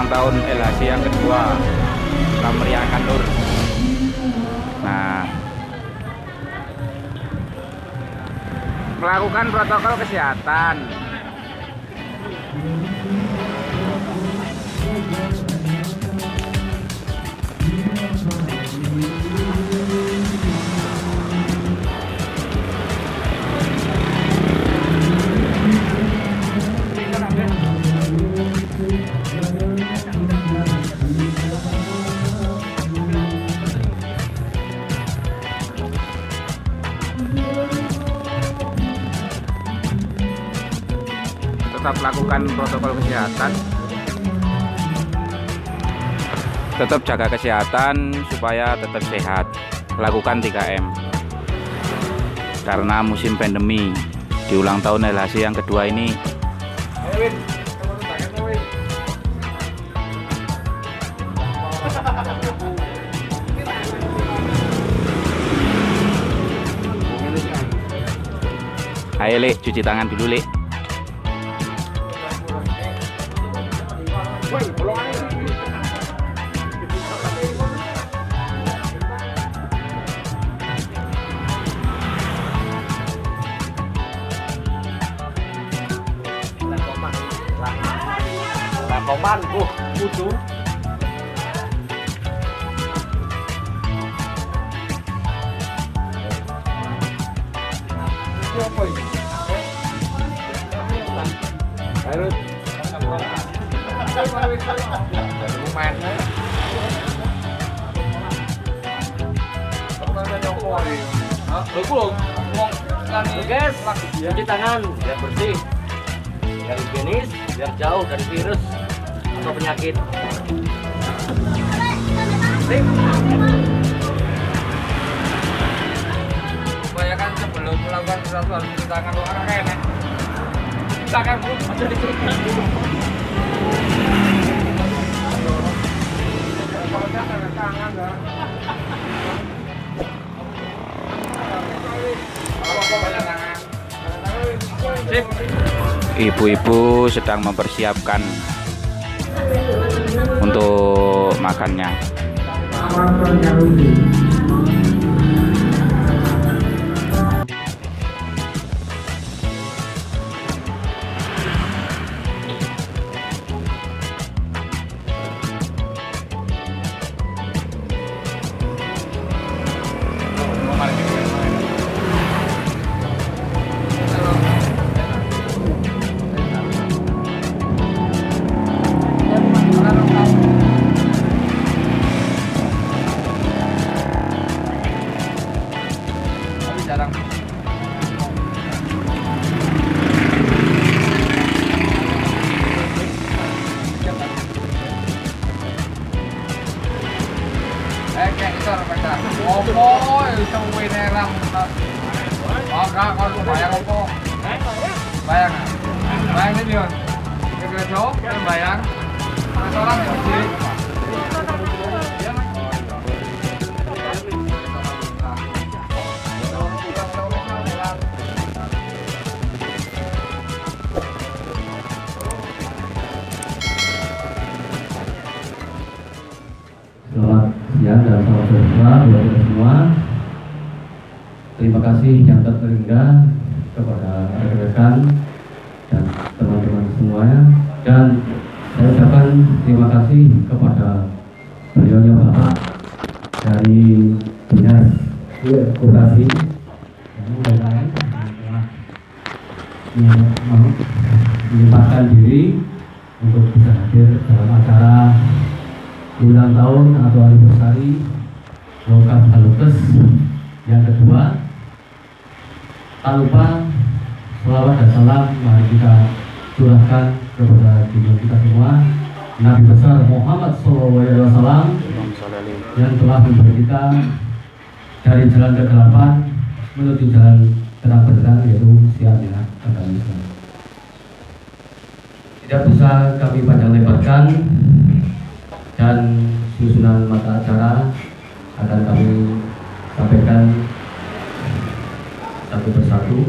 tahun LHC yang kedua. Kita meriahkan Nur. Nah, melakukan protokol kesehatan. Tetap lakukan protokol kesehatan, tetap jaga kesehatan supaya tetap sehat. Lakukan 3M karena musim pandemi di ulang tahun LHC yang kedua ini. Ayo Lek, cuci tangan dulu Lek. Lakoman, kudu. Apa ini? Harus. Guys, cuci tangan biar bersih, biar higienis, biar jauh dari virus atau penyakit. Bayangkan sebelum melakukan sesuatu harus cuci tangan lu orang enak. Tangan pun ada di sini. Kalau jangan tangan enggak. Ibu-ibu sedang mempersiapkan untuk makannya. Jarang. Kayak itu orang baca. Opo, itu winerang. Oh, kak, kalau bayang opo? Bayang, bayang ini Dion. Kira jauh, bayang. Restoran sih. Selamat siang dan salam sejahtera buat kita semua. Terima kasih yang tak terhingga kepada rekan-rekan dan teman-teman semuanya. Dan saya ucapkan terima kasih kepada beliaunya Bapak dari Dinas Koperasi dan UMKM telah menyempatkan diri untuk bisa hadir dalam acara ulang tahun atau anniversary Lokal Halukes yang kedua. Tak lupa selawat dan salam mari kita curahkan kepada junjungan kita semua Nabi besar Muhammad SAW yang telah memberi kita dari jalan kegelapan menuju jalan terang benderang, yaitu siarnya agama Islam. Tidak bisa kami panjang lebarkan dan susunan mata acara akan kami sampaikan satu persatu.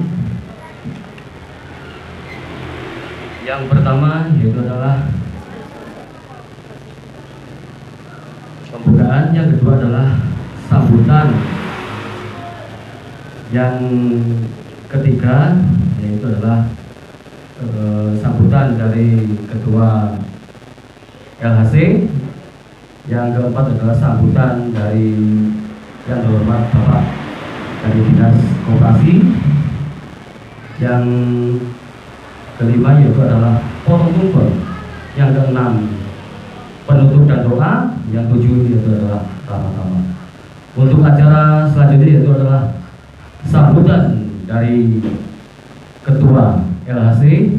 Yang pertama yaitu adalah Dan yang kedua adalah sambutan yang ketiga, yaitu adalah sambutan dari Ketua LHC. Yang keempat adalah sambutan dari yang terhormat Bapak dari Dinas Koperasi. Yang kelima yaitu adalah foto kumpul. Yang keenam penutup dan doa. Yang tujuh yaitu adalah ramah-ramah. Untuk acara selanjutnya yaitu adalah sambutan dari Ketua LHC.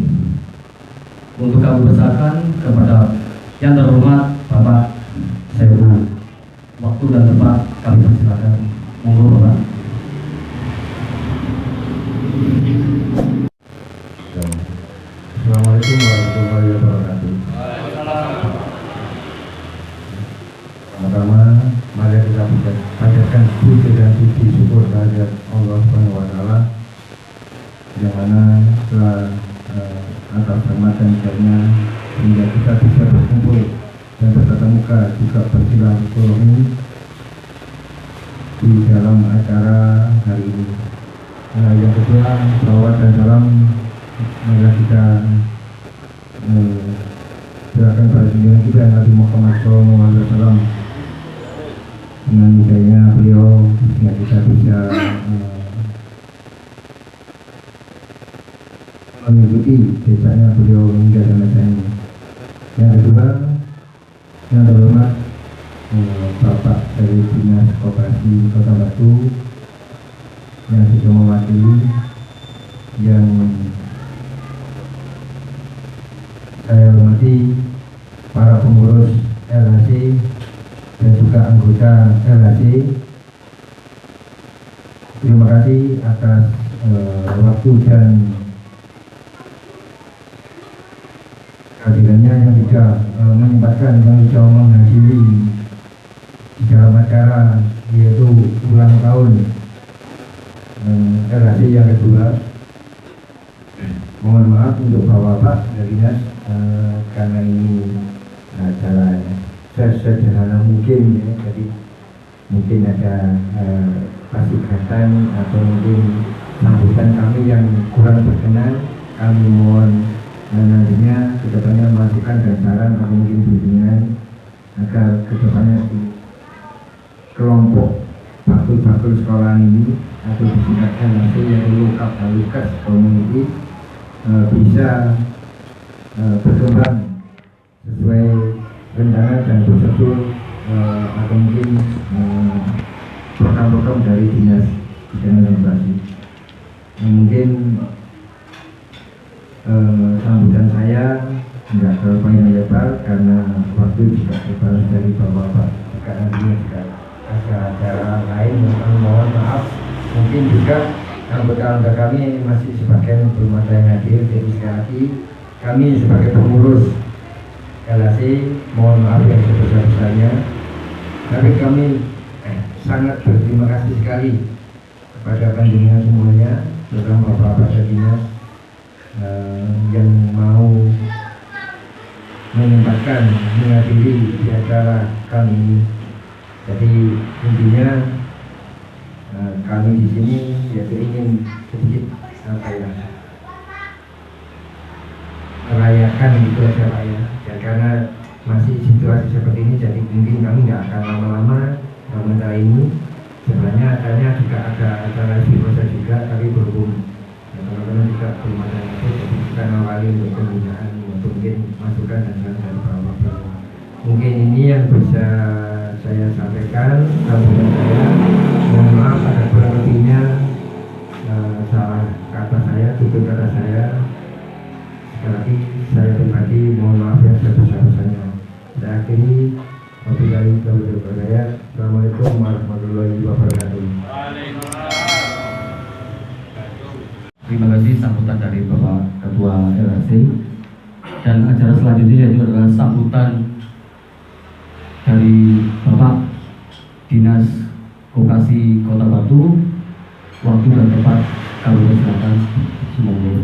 Untuk kami persilakan kepada yang terhormat Bapak Sewu. Waktu dan tempat kami persilakan. Monggo Bapak. Assalamualaikum warahmatullahi wabarakatuh. Pertama, mari kita panjatkan puji dan puji syukur kehadirat Allah Subhanahu wa taala yang mana telah atas rahmat dan karunia sehingga kita bisa berkumpul dan bertatap muka juga bersilaturahmi di dalam acara hari ini. Yang kedua, salawat dan salam marilah kita serahkan pada junjungan kita Nabi Muhammad SAW. Dengan mudahnya beliau sehingga kita bisa mengikuti desanya beliau hingga selesai ini. Yang kedua, yang terhormat Bapak dari Dinas Koperasi Kota Batu yang sudah mewakili, yang saya hormati para pengurus LHC dan juga anggota LHC. Terima kasih atas waktu dan kehadirannya yang juga menyempatkan yang bisa menghadiri di dalam acara yaitu ulang tahun LHC yang kedua. Mohon maaf untuk Bapak-Bapak dari Dinas karena ini acara sesederhana mungkin ya, jadi mungkin ada pasikatan atau mungkin sambutan kami yang kurang berkenan. Kami mohon nantinya kedepannya masukan dan saran atau mungkin bimbingan agar kedepannya kelompok bakul sekolah ini atau disingkatkan langsung yang Lokap Lukas Community bisa berkembang sesuai rencana dan prosedur atau mungkin program-program dari Dinas Bidang Demokrasi. Mungkin sambutan saya tidak terlalu panjang lebar karena waktu juga terbatas dari Bapak-Bapak juga nantinya juga ada acara lain. Mohon maaf, mungkin juga anggota-anggota kami masih sebagian belum ada yang hadir. Jadi sekali lagi kami sebagai pengurus LHC mohon maaf yang sebesar-besarnya, tapi kami sangat berterima kasih sekali kepada panjenengan semuanya, terutama Bapak dari Dinas yang mau menyempatkan menghadiri di acara kami ini. Jadi intinya kami di sini yaitu ingin sedikit merayakan gitu aja Pak ya. Dan karena masih situasi seperti ini, jadi mungkin kami nggak akan lama-lama dalam acara ini. Sebenarnya acaranya juga ada acara proses juga, tapi berhubung teman-teman juga belum ada itu, jadi kita awali untuk pembinaan untuk mungkin masukan dan saran dari Bapak. Mungkin ini yang bisa saya sampaikan sambutan saya. Mohon maaf ada kurang lebihnya salah kata saya, tutur kata saya. Sekali lagi saya pribadi mohon maaf yang sebesar-besarnya. Saya akhiri wabillahi taufiq wal hidayah. Assalamualaikum warahmatullahi wabarakatuh. Terima kasih sambutan dari Bapak Ketua LHC. Dan acara selanjutnya yaitu adalah sambutan dari Bapak Dinas Koperasi Kota Batu. Waktu dan tempat kami persilakan. Semoga.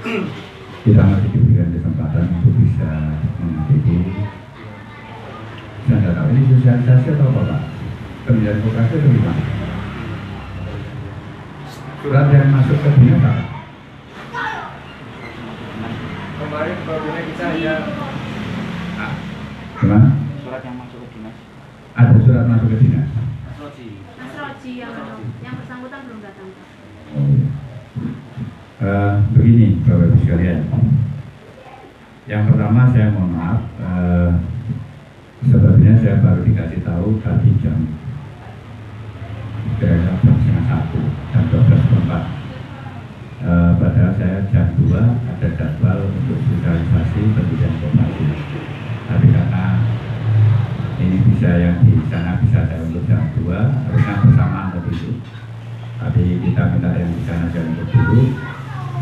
kita masih diberikan kesempatan untuk bisa menghadiri. Saya tidak tahu ini sosialisasi atau apa Pak? Pemilihan koperasi atau gimana? Surat yang masuk ke dinas Pak? Kemarin programnya kita ya. Gimana? Surat yang masuk ke dinas. Ada surat masuk ke dinas? Mas Roji yang bersangkutan belum datang. Oh, iya. Begini Bapak Ibu sekalian, yang pertama saya mohon maaf, sebabnya saya baru dikasih tahu tadi jam 1:30, jam 12.04. Padahal saya jam 2 ada jadwal untuk sosialisasi pendidikan koperasi, tapi karena ini bisa yang di sana bisa saya untuk jam 2, harusnya bersamaan tadi itu. Tapi kita minta yang di sana saya untuk dulu.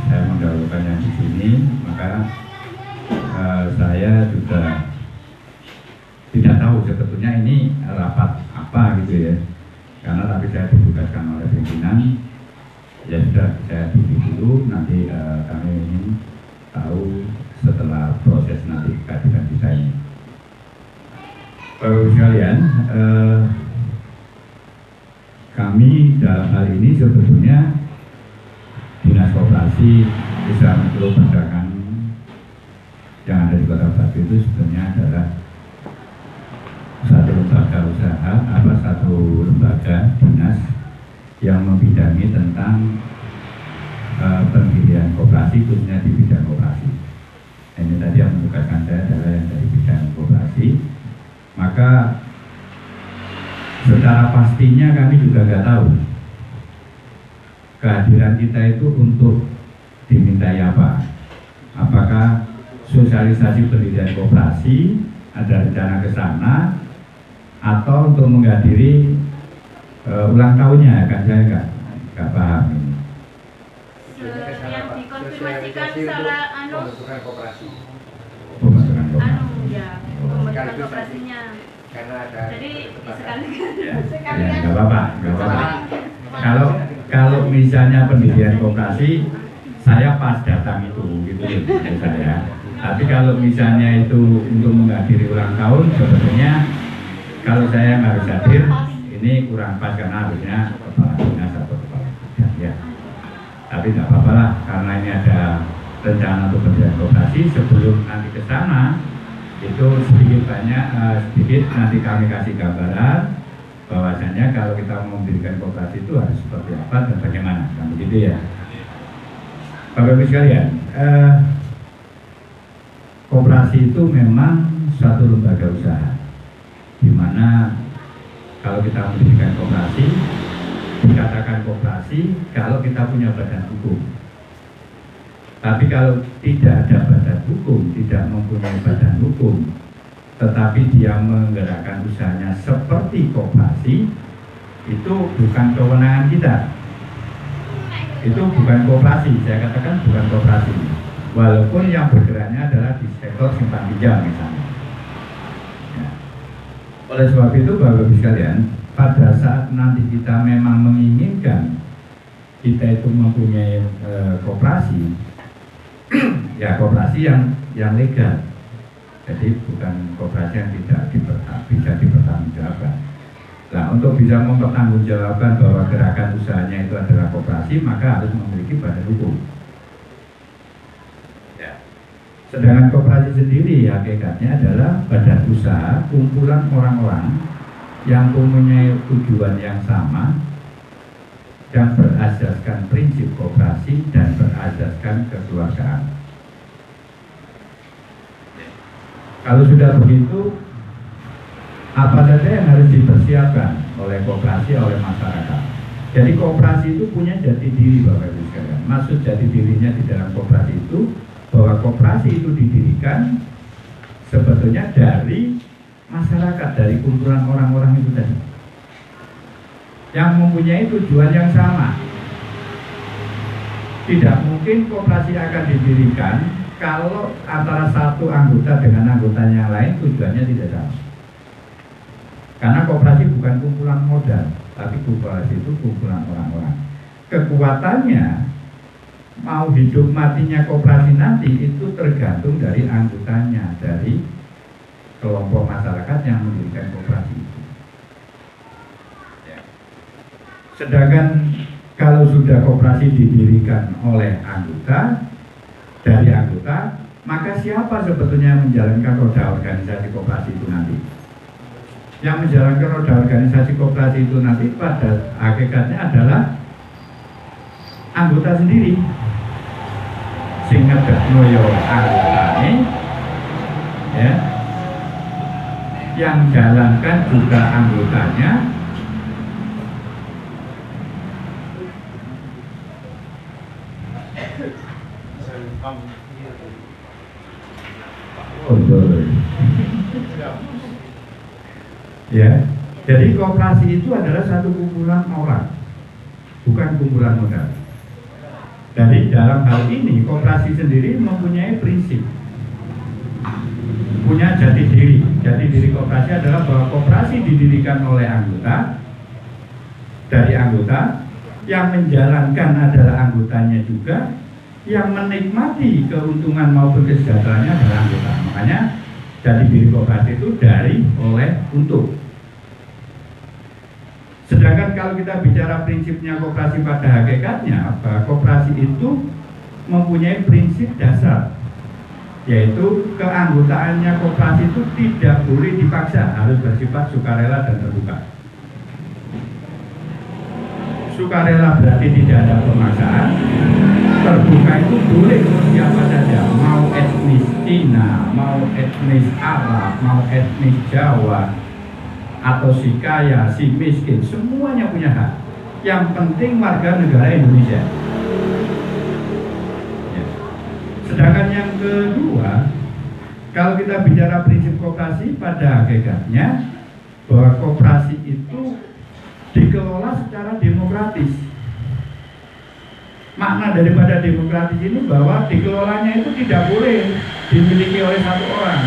Saya mendahulukan yang di sini, maka saya juga tidak tahu sebetulnya ini rapat apa gitu ya. Karena tapi saya ditugaskan oleh pimpinan, ya sudah saya tunggu dulu, nanti kami ingin tahu setelah proses nanti kehadiran kita ini. Bapak sekalian, kami dalam hal ini sebetulnya Dinas Koperasi Usaha Mikro Perdagangan yang ada di Kota Batu itu sebenarnya adalah satu lembaga dinas yang membidangi tentang pendirian koperasi, khususnya di bidang koperasi. Ini tadi yang menugaskan saya adalah yang dari bidang koperasi. Maka secara pastinya kami juga nggak tahu kehadiran kita itu untuk dimintai apa. Apakah sosialisasi pendirian koperasi, ada rencana ke sana, atau untuk menghadiri ulang tahunnya, kan saya nggak paham ini. Yang dikonfirmasikan salah pembentukan koperasi. Pembentukan koperasi. ya pembentukan koperasinya. Karena ada Jadi sekali Ya, nggak apa-apa. Kalau misalnya pendirian koperasi, saya pas datang itu, gitu ya saya. Tapi kalau misalnya itu untuk menghadiri ulang tahun, sebetulnya kalau saya harus hadir, ini kurang pas karena harusnya kepala dinas atau kepala bidang ya. Tapi nggak apa-apa lah, karena ini ada rencana untuk pendirian koperasi. Sebelum nanti ke sana, itu sedikit nanti kami kasih gambaran bahwasanya kalau kita mau mendirikan koperasi itu harus seperti apa dan bagaimana, kan begitu ya. Bapak Ibu sekalian, koperasi itu memang suatu lembaga usaha, di mana kalau kita mendirikan koperasi, dikatakan koperasi kalau kita punya badan hukum. Tapi kalau tidak ada badan hukum, tidak mempunyai badan hukum, tetapi dia menggerakkan usahanya seperti koperasi, itu bukan kewenangan kita. Itu bukan koperasi, saya katakan bukan koperasi. Walaupun yang bergeraknya adalah di sektor simpan pinjam misalnya. Ya. Oleh sebab itu Bapak Ibu sekalian, pada saat nanti kita memang menginginkan kita itu mempunyai koperasi, ya koperasi yang legal. Jadi bukan koperasi yang tidak bisa dipertanggungjawabkan. Nah, untuk bisa mempertanggungjawabkan bahwa gerakan usahanya itu adalah koperasi, maka harus memiliki badan hukum. Ya. Sedangkan koperasi sendiri hakikatnya adalah badan usaha, kumpulan orang-orang yang mempunyai tujuan yang sama, yang berasaskan prinsip koperasi dan berasaskan kekeluargaan. Kalau sudah begitu, apa saja yang harus dipersiapkan oleh koperasi, oleh masyarakat. Jadi koperasi itu punya jati diri Bapak Ibu sekalian. Maksud jati dirinya di dalam koperasi itu, bahwa koperasi itu didirikan sebetulnya dari masyarakat, dari kumpulan orang-orang itu tadi, yang mempunyai tujuan yang sama. Tidak mungkin koperasi akan didirikan kalau antara satu anggota dengan anggota yang lain tujuannya tidak sama. Karena koperasi bukan kumpulan modal, tapi koperasi itu kumpulan orang-orang. Kekuatannya mau hidup matinya koperasi nanti itu tergantung dari anggotanya, dari kelompok masyarakat yang mendirikan koperasi itu. Ya. Sedangkan kalau sudah koperasi didirikan oleh anggota, dari anggota, maka siapa sebetulnya yang menjalankan roda organisasi koperasi itu nanti? Yang menjalankan roda organisasi koperasi itu nanti pada hakikatnya adalah anggota sendiri. Sehingga bernoyo anggotanya, ya, yang jalankan juga anggotanya. Ya, jadi koperasi itu adalah satu kumpulan orang, bukan kumpulan modal. Jadi dalam hal ini koperasi sendiri mempunyai prinsip, punya jati diri. Jati diri koperasi adalah bahwa koperasi didirikan oleh anggota, dari anggota, yang menjalankan adalah anggotanya juga, yang menikmati keuntungan maupun kesejahteraannya adalah anggota. Makanya jati diri koperasi itu dari, oleh, untuk. Sedangkan kalau kita bicara prinsipnya koperasi pada hakikatnya, koperasi itu mempunyai prinsip dasar, yaitu keanggotaannya koperasi itu tidak boleh dipaksa, harus bersifat sukarela dan terbuka. Sukarela berarti tidak ada pemaksaan, terbuka itu boleh siapa saja, mau etnis Cina, mau etnis Arab, mau etnis Jawa, atau si kaya, si miskin, semuanya punya hak. Yang penting warga negara Indonesia. Ya. Sedangkan yang kedua, kalau kita bicara prinsip koperasi pada hakikatnya, bahwa koperasi itu dikelola secara demokratis. Makna daripada demokratis ini bahwa dikelolanya itu tidak boleh dimiliki oleh satu orang,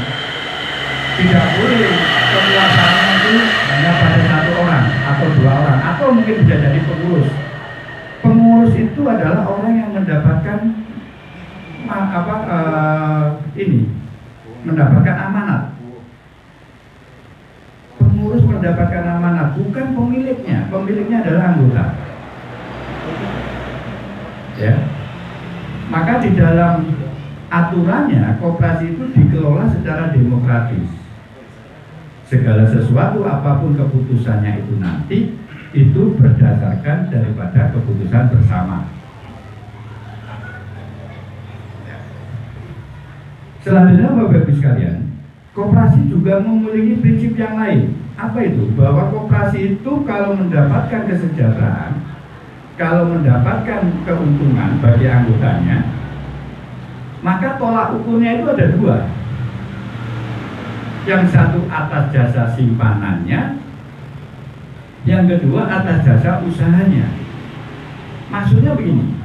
tidak boleh kekuasaannya itu hanya pada satu orang atau dua orang, atau mungkin bisa jadi pengurus. Pengurus itu adalah orang yang mendapatkan mendapatkan amanat. Pengurus mendapatkan amanat, bukan pemiliknya. Pemiliknya adalah anggota. Ya, maka di dalam aturannya koperasi itu dikelola secara demokratis. Segala sesuatu apapun keputusannya itu nanti itu berdasarkan daripada keputusan bersama. Selanjutnya Bapak Ibu sekalian, koperasi juga memiliki prinsip yang lain. Apa itu? Bahwa koperasi itu kalau mendapatkan kesejahteraan, kalau mendapatkan keuntungan bagi anggotanya, maka tolak ukurnya itu ada dua. Yang satu atas jasa simpanannya, yang kedua atas jasa usahanya. Maksudnya begini,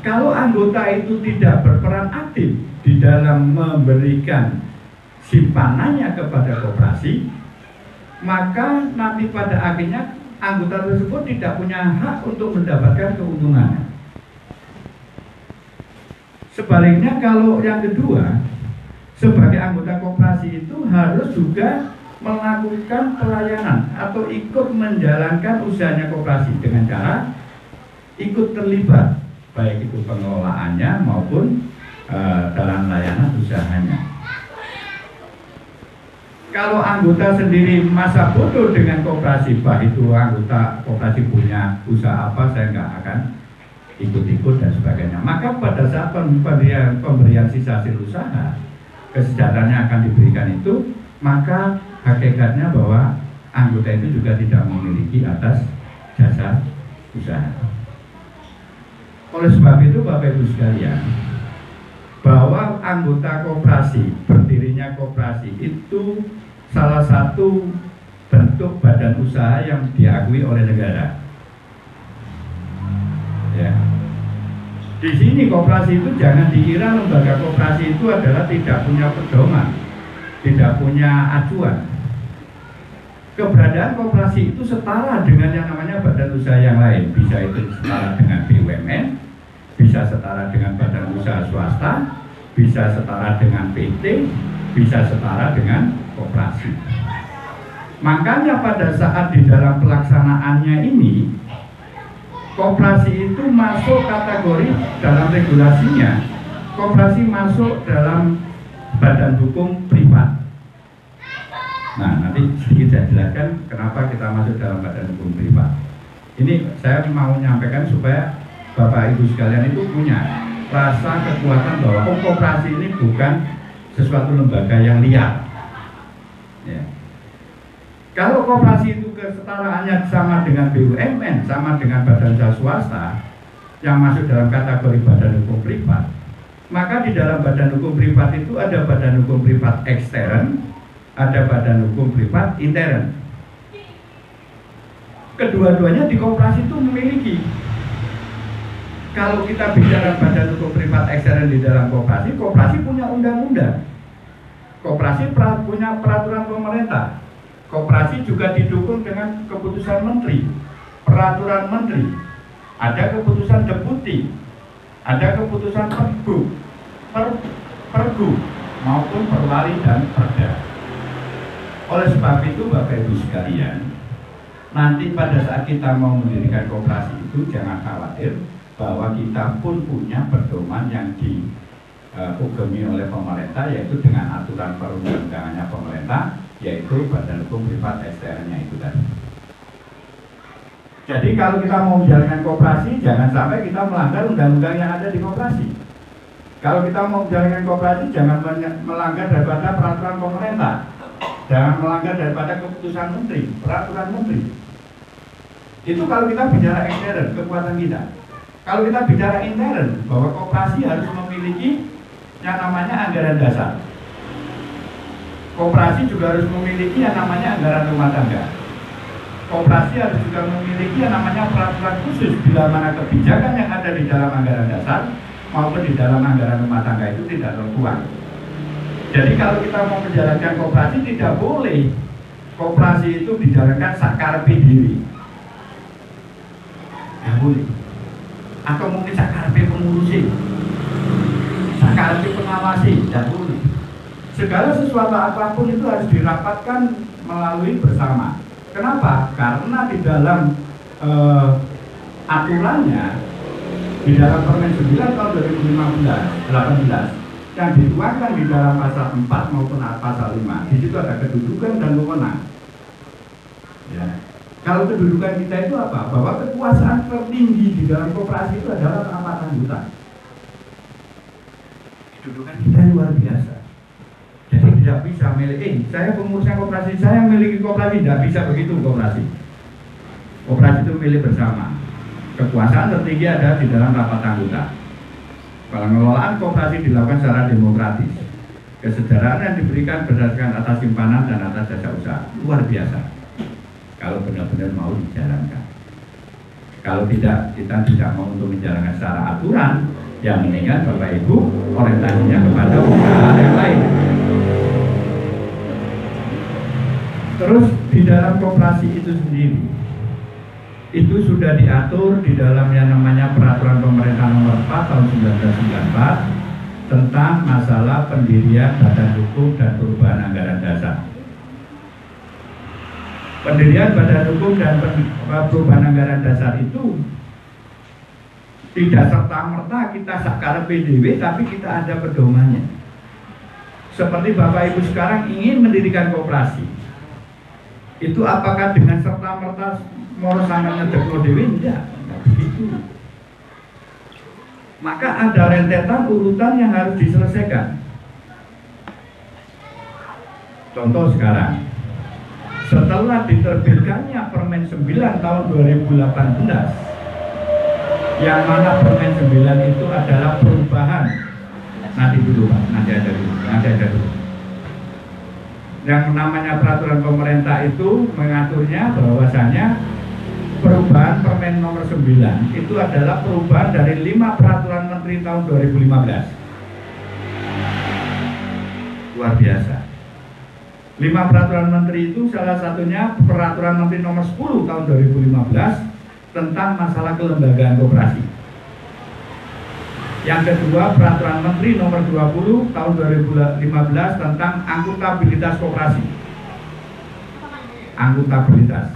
kalau anggota itu tidak berperan aktif di dalam memberikan simpanannya kepada koperasi, maka nanti pada akhirnya anggota tersebut tidak punya hak untuk mendapatkan keuntungan. Sebaliknya kalau yang kedua, sebagai anggota koperasi itu harus juga melakukan pelayanan atau ikut menjalankan usahanya koperasi dengan cara ikut terlibat, baik itu pengelolaannya maupun dalam layanan usahanya. Kalau anggota sendiri masa bodoh dengan koperasi, bah itu anggota koperasi punya usaha apa, saya nggak akan ikut-ikut dan sebagainya. Maka pada saat pemberian sisa hasil usaha, kesejahteraannya akan diberikan itu, maka hakikatnya bahwa anggota itu juga tidak memiliki atas jasa usaha. Oleh sebab itu Bapak Ibu sekalian, bahwa anggota koperasi, berdirinya koperasi itu salah satu bentuk badan usaha yang diakui oleh negara. Ya. Di sini koperasi itu jangan dikira lembaga koperasi itu adalah tidak punya pedoman, tidak punya acuan. Keberadaan koperasi itu setara dengan yang namanya badan usaha yang lain. Bisa itu setara dengan BUMN, bisa setara dengan badan usaha swasta, bisa setara dengan PT, bisa setara dengan koperasi. Makanya pada saat di dalam pelaksanaannya ini, koperasi itu masuk kategori dalam regulasinya, koperasi masuk dalam badan hukum privat. Nah, nanti sedikit saya jelaskan kenapa kita masuk dalam badan hukum privat. Ini saya mau menyampaikan supaya Bapak Ibu sekalian itu punya rasa kekuatan bahwa koperasi ini bukan sesuatu lembaga yang liar. Ya. Kalau koperasi itu kesetaraannya sama dengan BUMN, sama dengan badan usaha swasta yang masuk dalam kategori badan hukum privat, maka di dalam badan hukum privat itu ada badan hukum privat ekstern, ada badan hukum privat intern. Kedua-duanya di koperasi itu memiliki. Kalau kita bicara badan hukum privat ekstern di dalam koperasi, koperasi punya undang-undang. Koperasi punya peraturan pemerintah. Koperasi juga didukung dengan keputusan menteri, peraturan menteri, ada keputusan deputi, ada keputusan pergub maupun perwali dan perda. Oleh sebab itu Bapak Ibu sekalian, nanti pada saat kita mau mendirikan koperasi itu jangan khawatir bahwa kita pun punya pedoman yang dihukumi oleh pemerintah, yaitu dengan aturan perundang-undangannya pemerintah, yaitu badan hukum privat eksternnya itu tadi. Jadi kalau kita mau menjalankan koperasi, jangan sampai kita melanggar undang-undang yang ada di koperasi. Kalau kita mau menjalankan koperasi, jangan melanggar daripada peraturan pemerintah, jangan melanggar daripada keputusan menteri, peraturan menteri. Itu kalau kita bicara ekstern, kekuatan kita. Kalau kita bicara intern, bahwa koperasi harus memiliki yang namanya anggaran dasar. Koperasi juga harus memiliki yang namanya anggaran rumah tangga. Koperasi harus juga memiliki yang namanya peraturan khusus bila mana kebijakan yang ada di dalam anggaran dasar maupun di dalam anggaran rumah tangga itu tidak tertuang. Jadi kalau kita mau menjalankan koperasi, tidak boleh koperasi itu dijalankan sakarepe diri. Tidak boleh. Atau mungkin sakarepe pengurusi, sakarepe pengawasi, tidak boleh. Segala sesuatu apapun itu harus dirapatkan melalui bersama. Kenapa? Karena di dalam aturannya, di dalam Permen 9 tahun 2018 yang dituangkan di dalam pasal 4 maupun pasal 5, di situ ada kedudukan dan wewenang. Ya. Kalau kedudukan kita itu apa? Bahwa kekuasaan tertinggi di dalam koperasi itu adalah rapat anggota. Kedudukan kita luar biasa. Jadi tidak bisa milih, saya pengurusan koperasi, saya memiliki koperasi, tidak bisa begitu koperasi. Koperasi itu milik bersama. Kekuasaan tertinggi ada di dalam rapat anggota. Pengelolaan koperasi dilakukan secara demokratis. Kesejahteraan yang diberikan berdasarkan atas simpanan dan atas jasa usaha. Luar biasa. Kalau benar-benar mau dijalankan. Kalau tidak, kita tidak mau untuk menjalankan secara aturan, yang mendingan Bapak Ibu orientasinya kepada usaha yang lain. Terus di dalam koperasi itu sendiri, itu sudah diatur di dalam yang namanya Peraturan Pemerintah Nomor 4 Tahun 1994 tentang masalah pendirian Badan Hukum dan Perubahan Anggaran Dasar. Pendirian Badan Hukum dan Perubahan Anggaran Dasar itu tidak serta-merta kita sakarepe PDW, tapi kita ada pedomannya. Seperti Bapak Ibu sekarang ingin mendirikan koperasi, itu apakah dengan serta-merta moro sampeyan nyedekno dhewe? Enggak begitu. Maka ada rentetan urutan yang harus diselesaikan. Contoh sekarang, setelah diterbitkannya Permen 9 tahun 2018, yang mana Permen 9 itu adalah perubahan. Nanti dulu Pak, nanti ada dulu. Yang namanya peraturan pemerintah itu mengaturnya bahwasanya perubahan Permen nomor 9 itu adalah perubahan dari 5 peraturan menteri tahun 2015. Luar biasa. 5 peraturan menteri itu salah satunya peraturan menteri nomor 10 tahun 2015 tentang masalah kelembagaan koperasi. Yang kedua, Peraturan Menteri Nomor 20 Tahun 2015 tentang akuntabilitas koperasi. Akuntabilitas.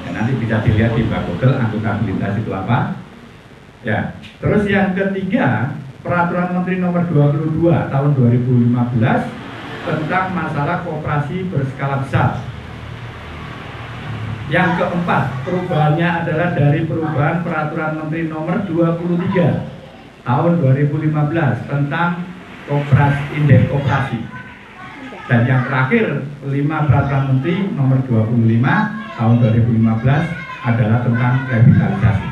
Ya, nanti bisa dilihat di Google akuntabilitas itu apa. Ya. Terus yang ketiga, Peraturan Menteri Nomor 22 Tahun 2015 tentang masalah koperasi berskala besar. Yang keempat, perubahannya adalah dari perubahan Peraturan Menteri Nomor 23 Tahun 2015 tentang indeks koperasi. Dan yang terakhir, 5 Peraturan Menteri Nomor 25 Tahun 2015 adalah tentang revitalisasi.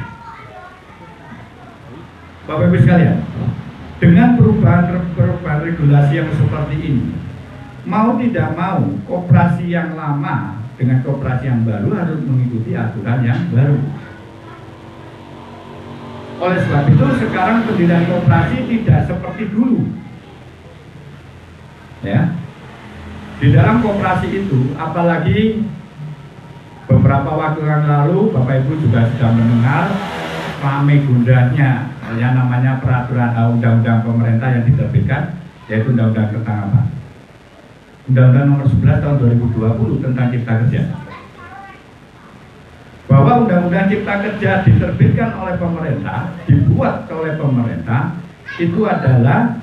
Bapak Ibu sekalian, dengan perubahan regulasi yang seperti ini, mau tidak mau koperasi yang lama dengan koperasi yang baru harus mengikuti aturan yang baru. Oleh sebab itu sekarang pendirian koperasi tidak seperti dulu. Ya. Di dalam koperasi itu, apalagi beberapa waktu yang lalu Bapak Ibu juga sudah mendengar rame gundahnya yang namanya peraturan undang-undang pemerintah yang diterbitkan, yaitu undang-undang tentang apa? Undang-undang Nomor 11 Tahun 2020 tentang Cipta Kerja. Bahwa undang-undang Cipta Kerja diterbitkan oleh pemerintah, dibuat oleh pemerintah, itu adalah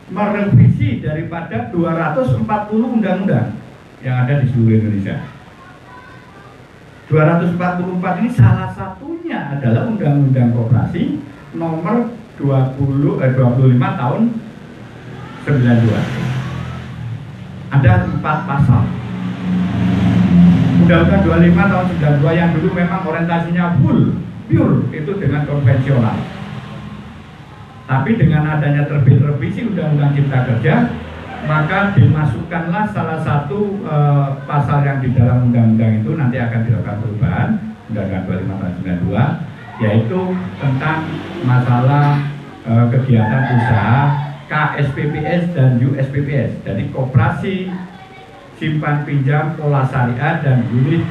merevisi daripada 240 undang-undang yang ada di seluruh Indonesia. 244 ini salah satunya adalah Undang-Undang Koperasi Nomor 25 Tahun 92. Ada 4 pasal. Undang-Undang 25 Tahun 92 yang dulu memang orientasinya pure itu dengan konvensional. Tapi dengan adanya terbit revisi Undang-Undang Cipta Kerja, maka dimasukkanlah salah satu pasal yang di dalam undang-undang itu nanti akan dilakukan perubahan, Undang-Undang 25 Tahun 92, yaitu tentang masalah kegiatan usaha KSPPS dan USPPS. Jadi koperasi simpan pinjam pola syariah dan unit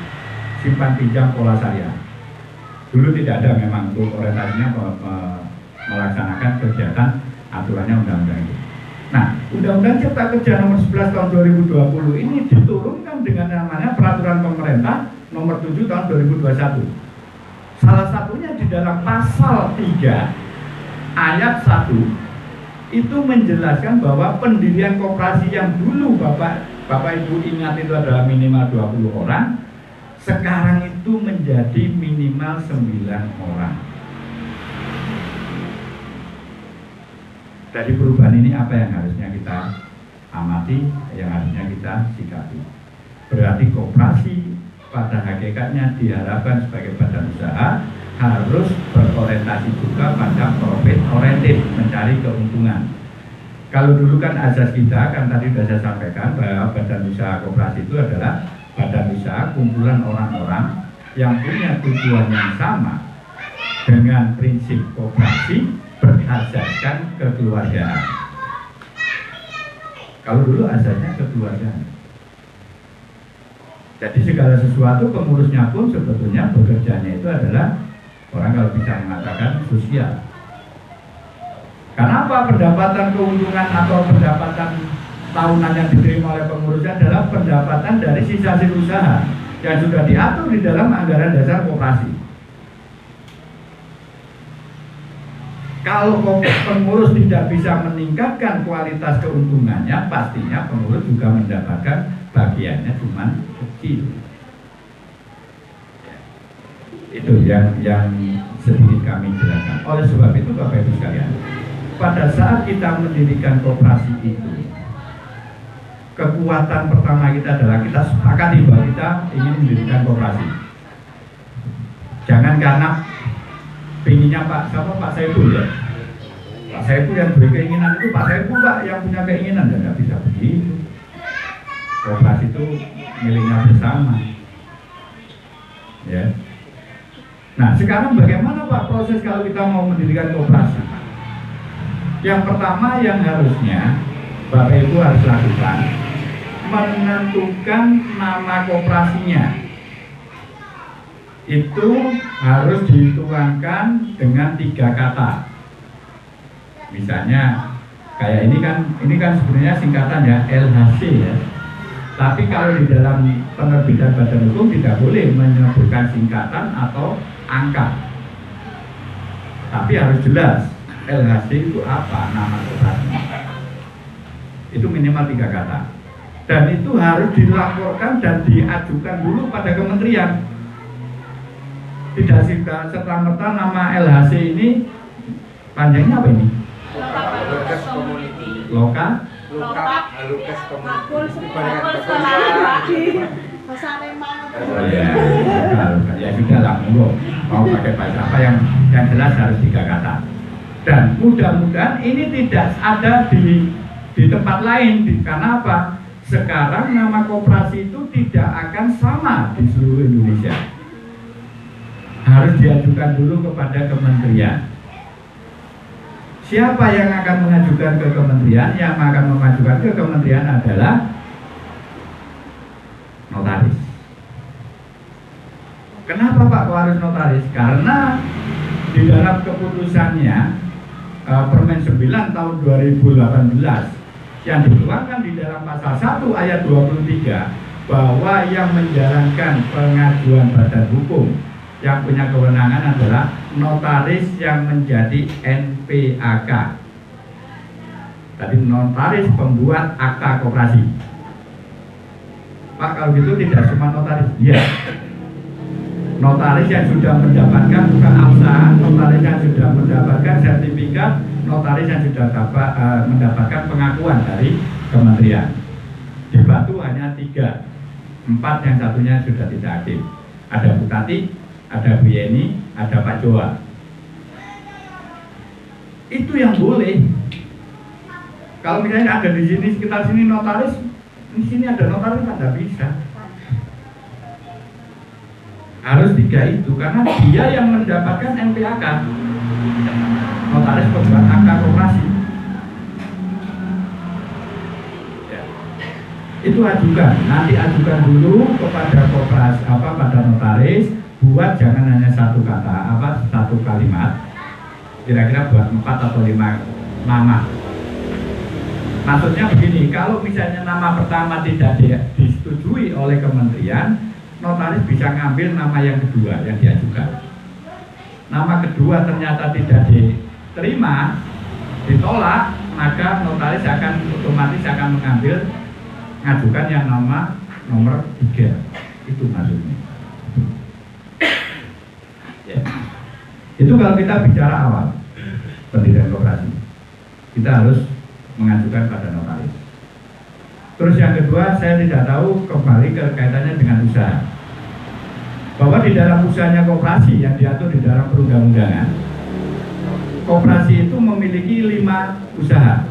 simpan pinjam pola syariah. Dulu tidak ada memang untuk orientasinya melaksanakan kegiatan aturannya undang-undang itu. Nah, Undang-Undang Cipta Kerja Nomor 11 Tahun 2020 ini diturunkan dengan namanya Peraturan Pemerintah Nomor 7 Tahun 2021. Salah satunya di dalam pasal 3 ayat 1 itu menjelaskan bahwa pendirian koperasi yang dulu Bapak Ibu ingat itu adalah minimal 20 orang, sekarang itu menjadi minimal 9 orang. Dari perubahan ini apa yang harusnya kita amati, yang harusnya kita sikapi? Berarti koperasi pada hakikatnya diharapkan sebagai badan usaha harus berorientasi juga pada profit oriented, mencari keuntungan. Kalau dulu kan azas kita kan tadi sudah saya sampaikan bahwa badan usaha koperasi itu adalah badan usaha kumpulan orang-orang yang punya tujuan yang sama dengan prinsip koperasi berdasarkan kekeluargaan. Kalau dulu asasnya kekeluargaan. Jadi segala sesuatu pengurusnya pun sebetulnya bekerjanya itu adalah orang kalau bisa mengatakan sosial. Karena apa? Pendapatan keuntungan atau pendapatan tahunan yang diterima oleh pengurusnya adalah pendapatan dari sisa hasil usaha yang sudah diatur di dalam anggaran dasar koperasi. Kalau pengurus tidak bisa meningkatkan kualitas keuntungannya, pastinya pengurus juga mendapatkan bagiannya cuma kecil. Itu yang sedikit kami jelaskan. Oleh sebab itu Bapak Ibu sekalian, pada saat kita mendirikan koperasi itu, kekuatan pertama kita adalah kita sepakati bahwa kita ingin mendirikan koperasi. Jangan karena pinginnya Pak Saiful ya. Pak Saiful yang berkeinginan itu Pak Saiful Pak yang punya keinginan, dan tidak bisa begitu. Koperasi itu miliknya bersama. Ya. Nah sekarang bagaimana Pak proses kalau kita mau mendirikan koperasi? Yang pertama yang harusnya Bapak Ibu harus lakukan menentukan nama koperasinya. itu harus dituangkan dengan 3 kata. Misalnya kayak ini kan sebenarnya singkatan ya, LHC ya. Tapi kalau di dalam penerbitan badan hukum tidak boleh menyebutkan singkatan atau angka. Tapi harus jelas LHC itu apa, nama koperasi. Itu minimal 3 kata. Dan itu harus dilaporkan dan diajukan dulu pada kementerian. Tidak serta-merta nama LHC ini panjangnya apa ini? Lukes Community. Lokal? Lukes Community. Ya sudah lah, mau pakai bahasa apa yang jelas harus 3 kata. Dan mudah-mudahan ini tidak ada di tempat lain. Karena apa? Sekarang nama koperasi itu tidak akan sama di seluruh Indonesia. Harus diajukan dulu kepada kementerian. Siapa yang akan mengajukan ke kementerian? Yang akan mengajukan ke kementerian adalah notaris. Kenapa Pak kok harus notaris? Karena di dalam keputusannya Permen 9 tahun 2018 yang dituangkan di dalam pasal 1 ayat 23 bahwa yang menjalankan pengajuan badan hukum yang punya kewenangan adalah notaris yang menjadi NPAK. Tadi notaris pembuat akta koperasi. Pak, kalau gitu tidak cuma notaris, iya. Notaris yang sudah mendapatkan bukan absahan, notaris yang sudah mendapatkan sertifikat, notaris yang sudah mendapatkan pengakuan dari kementerian. Di Batu hanya 3, 4 yang satunya sudah tidak aktif. Ada Bu Tati, ada Bu Yeni, ada Pak Joa. Itu yang boleh. Kalau misalnya ada di sini sekitar sini notaris, di sini ada notaris tidak bisa. Harus 3 itu karena dia yang mendapatkan NPAK, notaris pembuat akta koperasi. Ya. Itu ajukan, nanti ajukan dulu kepada koperasi pada notaris, buat jangan hanya 1 kata, 1 kalimat, kira-kira buat 4 atau 5 nama. Maksudnya begini, kalau misalnya nama pertama tidak disetujui oleh kementerian, notaris bisa ngambil nama yang kedua yang diajukan. Nama kedua ternyata tidak diterima, ditolak, maka notaris otomatis akan mengajukan yang nomor 3. Itu maksudnya. Ya. Itu kalau kita bicara awal pendirian koperasi, kita harus mengajukan pada notaris. Terus yang kedua, saya tidak tahu kembali kaitannya dengan usaha. Bahwa di dalam usahanya koperasi yang diatur di dalam perundang-undangan, koperasi itu memiliki 5 usaha.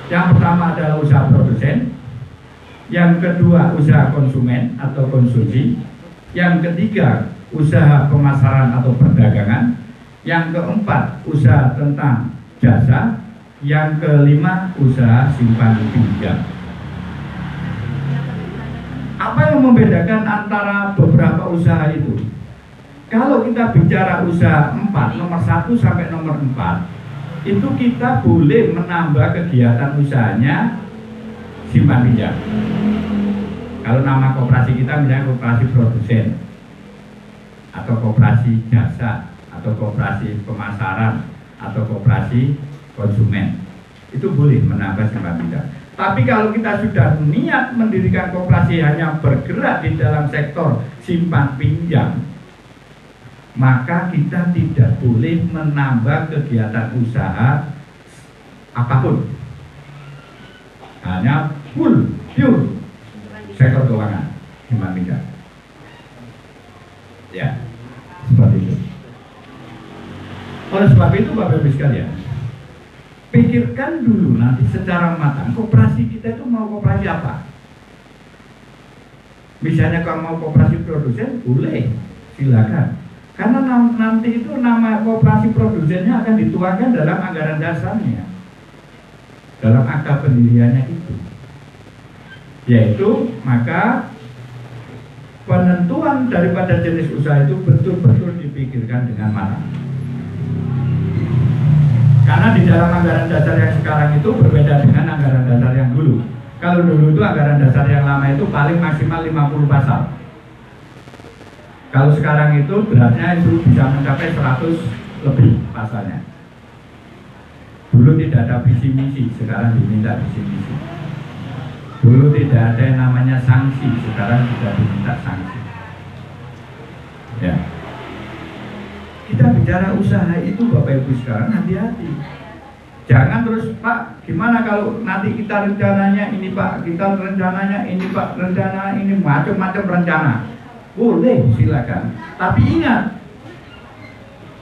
Yang pertama adalah usaha produsen, yang kedua usaha konsumen atau konsumsi, yang ketiga usaha pemasaran atau perdagangan, yang keempat usaha tentang jasa, yang kelima usaha simpan pinjam. Apa yang membedakan antara beberapa usaha itu? Kalau kita bicara usaha 4, nomor 1 sampai nomor 4, itu kita boleh menambah kegiatan usahanya simpan pinjam. Kalau nama koperasi kita misalnya koperasi produsen, atau koperasi jasa, atau koperasi pemasaran, atau koperasi konsumen, itu boleh menambah simpan pinjam. Tapi kalau kita sudah niat mendirikan koperasi hanya bergerak di dalam sektor simpan pinjam, maka kita tidak boleh menambah kegiatan usaha apapun. Hanya full, pure sektor keuangan simpan pinjam. Ya, seperti itu. Oleh sebab itu Bapak Ibu sekalian, pikirkan dulu nanti secara matang koperasi kita itu mau koperasi apa. Misalnya kalau mau koperasi produsen, boleh, silakan. Karena nanti itu nama koperasi produsennya akan dituangkan dalam anggaran dasarnya, dalam akta pendiriannya itu. Yaitu maka penentuan daripada jenis usaha itu betul-betul dipikirkan dengan matang. Karena di dalam anggaran dasar yang sekarang itu berbeda dengan anggaran dasar yang dulu. Kalau dulu itu anggaran dasar yang lama itu paling maksimal 50 pasal. Kalau sekarang itu beratnya itu bisa mencapai 100 lebih pasalnya. Dulu tidak ada visi misi, sekarang diminta visi misi. Dulu tidak ada yang namanya sanksi, sekarang sudah diminta sanksi. Ya. Kita bicara usaha itu Bapak Ibu sekarang hati-hati. Jangan terus Pak, gimana kalau nanti kita rencananya ini Pak, kita rencananya ini Pak, rencana ini macam-macam rencana. Boleh, silakan. Tapi ingat,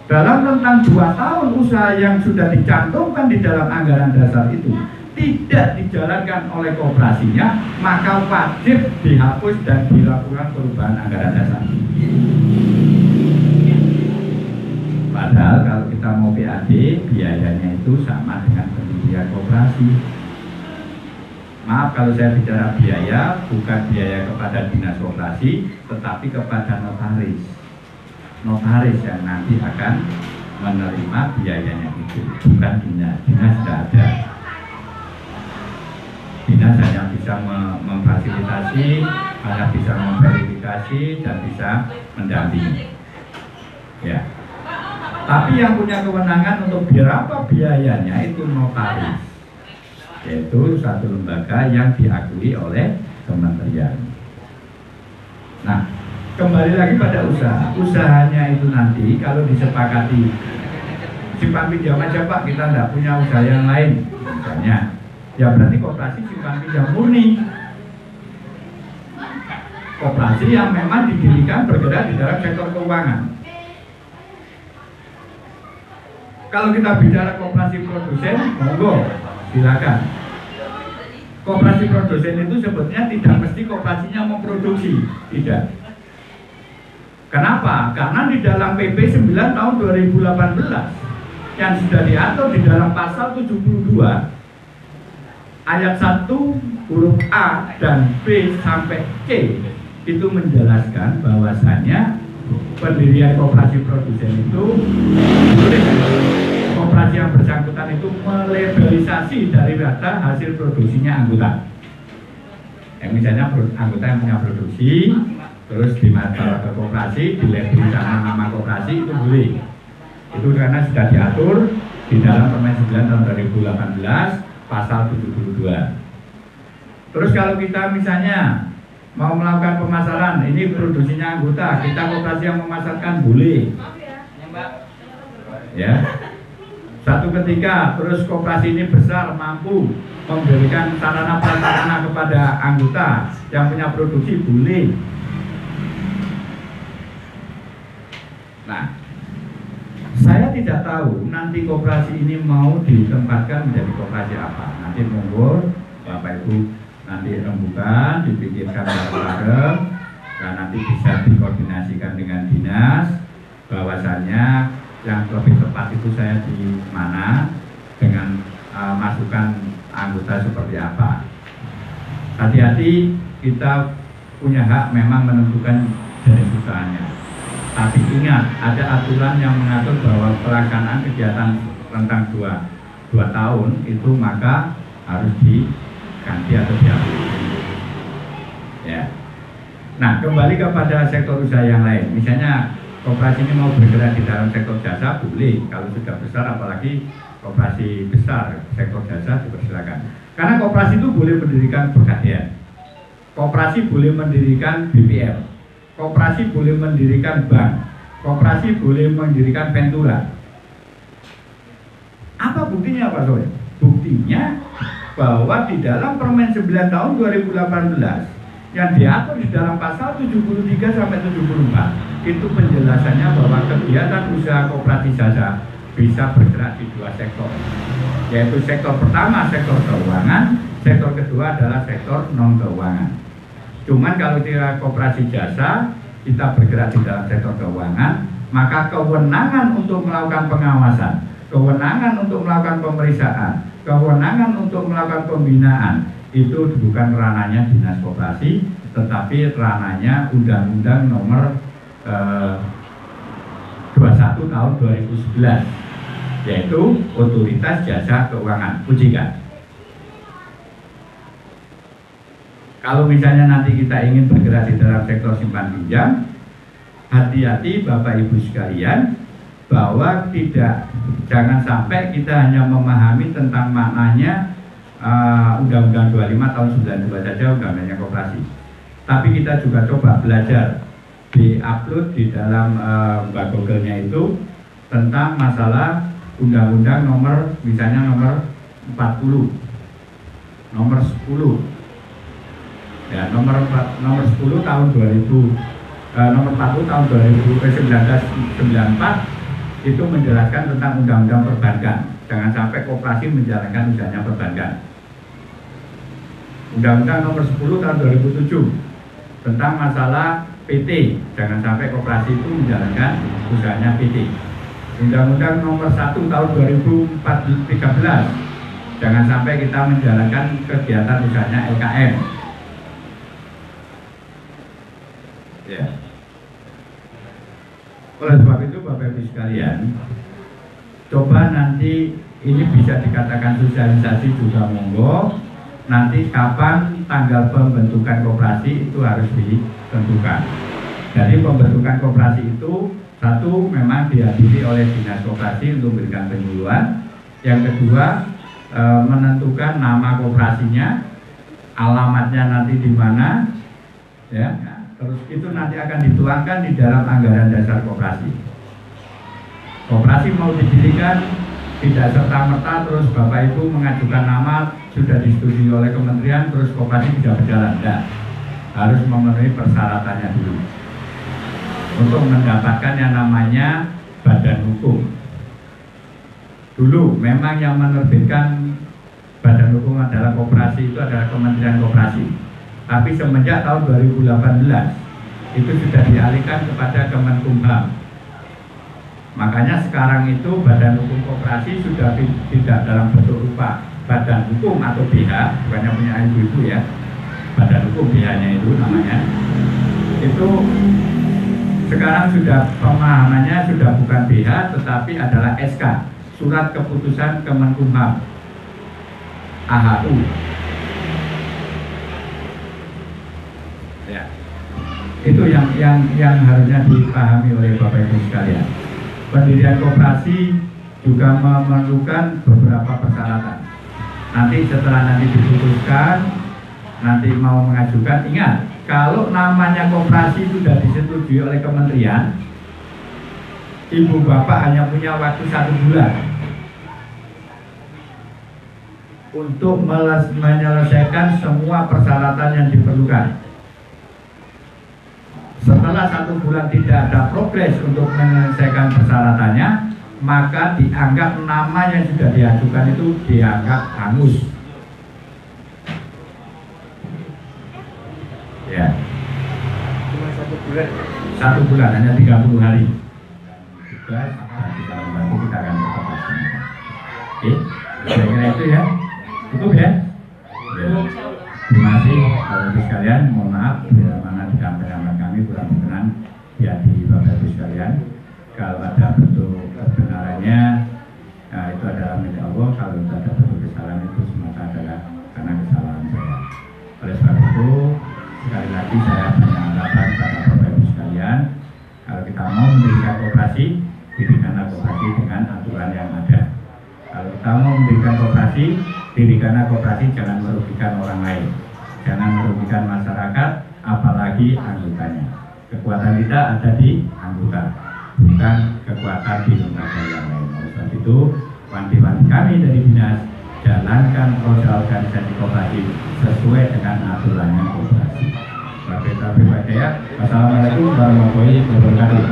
dalam rentang 2 tahun usaha yang sudah dicantumkan di dalam anggaran dasar itu tidak dijalankan oleh koperasinya, maka wajib dihapus dan dilakukan perubahan anggaran dasar. Padahal kalau kita mau PAD, biayanya itu sama dengan pendirian koperasi. Maaf kalau saya bicara biaya, bukan biaya kepada dinas koperasi, tetapi kepada notaris. Notaris yang nanti akan menerima biayanya itu, bukan dinas. Dinas tidak ada. Dinas hanya bisa memfasilitasi, hanya bisa memverifikasi, dan bisa mendampingi. Ya. Tapi yang punya kewenangan untuk berapa biayanya itu notaris, yaitu satu lembaga yang diakui oleh kementerian. Nah, kembali lagi pada usaha. Usahanya itu nanti kalau disepakati simpan pinjam aja Pak, kita tidak punya usaha yang lain, misalnya, ya berarti koperasi simpan pinjam murni. Koperasi yang memang didirikan bergerak di dalam sektor keuangan. Kalau kita bicara koperasi produsen, monggo, silakan. Koperasi produsen itu sebetulnya tidak mesti koperasinya memproduksi, tidak. Kenapa? Karena di dalam PP 9 tahun 2018 yang sudah diatur di dalam pasal 72 ayat 1 huruf A dan B sampai C itu menjelaskan bahwasannya pendirian koperasi produsen itu koperasi yang bersangkutan itu melebelisasi dari data hasil produksinya anggota. Misalnya anggota yang punya produksi, terus dimasalah ke koperasi, dilabeli nama koperasi itu boleh. Itu karena sudah diatur di dalam Permen 9 tahun 2018 pasal 72. Terus kalau kita misalnya mau melakukan pemasaran, ini produksinya anggota, kita koperasi yang memasarkan boleh. Ya. Satu ketika terus koperasi ini besar, mampu memberikan sarana prasarana kepada anggota yang punya produksi boleh. Nah, saya tidak tahu nanti koperasi ini mau ditempatkan menjadi koperasi apa. Nanti monggo Bapak Ibu nanti rembukan, dipikirkan bareng-bareng, dan nanti bisa dikoordinasikan dengan dinas bahwasannya yang lebih tepat itu saya di mana dengan masukan anggota seperti apa. Hati-hati, kita punya hak memang menentukan jenis usahanya. Tapi ingat, ada aturan yang mengatur bahwa pelaksanaan kegiatan rentang 2 tahun itu maka harus diganti atau dihapus. Ya. Nah, kembali kepada sektor usaha yang lain. Misalnya koperasi ini mau bergerak di dalam sektor jasa boleh, kalau sudah besar, apalagi koperasi besar sektor jasa dipersilakan. Karena koperasi itu boleh mendirikan pegadaian, koperasi boleh mendirikan BPL, koperasi boleh mendirikan bank, koperasi boleh mendirikan ventura. Apa buktinya Pak Soe? Buktinya bahwa di dalam Permen 9 tahun 2018 yang diatur di dalam pasal 73 sampai 74 itu penjelasannya bahwa kegiatan usaha koperasi jasa bisa bergerak di 2 sektor, yaitu sektor pertama sektor keuangan, sektor kedua adalah sektor non keuangan. Cuman kalau kita koperasi jasa kita bergerak di dalam sektor keuangan, maka kewenangan untuk melakukan pengawasan, kewenangan untuk melakukan pemeriksaan, kewenangan untuk melakukan pembinaan itu bukan ranahnya dinas koperasi, tetapi ranahnya Undang-Undang Nomor 21 tahun 2011, yaitu Otoritas Jasa Keuangan (OJK). Kalau misalnya nanti kita ingin bergerak di dalam sektor simpan pinjam, hati-hati Bapak Ibu sekalian, bahwa jangan sampai kita hanya memahami tentang maknanya Undang-Undang 25 tahun 92 saja, Undang-Undangnya Koperasi. Tapi kita juga coba belajar, di-upload di dalam Google-nya itu tentang masalah Undang-Undang nomor, misalnya nomor 40, nomor 10, ya, nomor 10 tahun 2000, nomor 40 tahun 1994 itu menjelaskan tentang undang-undang perbankan. Jangan sampai koperasi menjalankan usahanya perbankan. Undang-undang nomor 10 tahun 2007 tentang masalah PT. Jangan sampai koperasi itu menjalankan usahanya PT. Undang-undang nomor 1 tahun 2013. Jangan sampai kita menjalankan kegiatan usahanya LKM. Ya. Oleh sebab itu Bapak Ibu sekalian, coba nanti ini bisa dikatakan sosialisasi juga, monggo. Nanti kapan tanggal pembentukan koperasi itu harus ditentukan. Jadi pembentukan koperasi itu, satu, memang dihadiri oleh Dinas Koperasi untuk memberikan penyuluhan. Yang kedua, menentukan nama koperasinya, alamatnya nanti di mana, ya. Terus itu nanti akan dituangkan di dalam anggaran dasar koperasi. Koperasi mau didirikan tidak serta-merta terus Bapak Ibu mengajukan nama, sudah disetujui oleh kementerian, terus koperasi tidak berjalan. Tidak, harus memenuhi persyaratannya dulu untuk mendapatkan yang namanya badan hukum. Dulu memang yang menerbitkan badan hukum adalah koperasi, itu adalah Kementerian Koperasi. Tapi semenjak tahun 2018 itu sudah dialihkan kepada Kemenkumham. Makanya sekarang itu badan hukum koperasi sudah tidak dalam bentuk rupa badan hukum atau BH, bukannya punya ibu-ibu ya. Badan hukum BH-nya itu namanya. Itu sekarang sudah pemahamannya sudah bukan BH tetapi adalah SK, Surat Keputusan Kemenkumham, AHU. Ya. Itu yang harusnya dipahami oleh Bapak Ibu sekalian. Pendirian koperasi juga memerlukan beberapa persyaratan. Nanti setelah diputuskan, nanti mau mengajukan, ingat, kalau namanya koperasi sudah disetujui oleh kementerian, ibu bapak hanya punya waktu 1 bulan untuk menyelesaikan semua persyaratan yang diperlukan. Setelah 1 bulan tidak ada progres untuk menyelesaikan persyaratannya, maka dianggap nama yang sudah diajukan itu dianggap hangus. Ya. Cuma 1 bulan. 1 bulan, hanya 30 hari. Tugas kita membantu, kita akan tetap laksanakan. Oke, saya kira itu ya. Cukup ya. Terima kasih Bapak Ibu sekalian. Mohon maaf bila mana penyampaian kami kurang berkenan di hati Bapak Ibu sekalian. Kalau ada bentuk kebenarannya, nah, itu adalah milik Allah. Kalau ada bentuk kesalahan itu semata adalah karena kesalahan saya. Oleh sebab itu, sekali lagi saya menyampaikan kepada Bapak Ibu sekalian, kalau kita mau mendirikan koperasi, dirikanlah koperasi dengan aturan yang ada. Kalau kita mau mendirikan koperasi, dirikanlah koperasi, jangan merugikan orang lain, jangan merugikan masyarakat, apalagi anggotanya. Kekuatan kita ada di anggota, bukan kekuatan di lembaga yang lain. Oleh sebab itu, wanti-wanti kami dari dinas, jalankan roda organisasi koperasi sesuai dengan aturannya koperasi. Wassalamualaikum warahmatullahi wabarakatuh.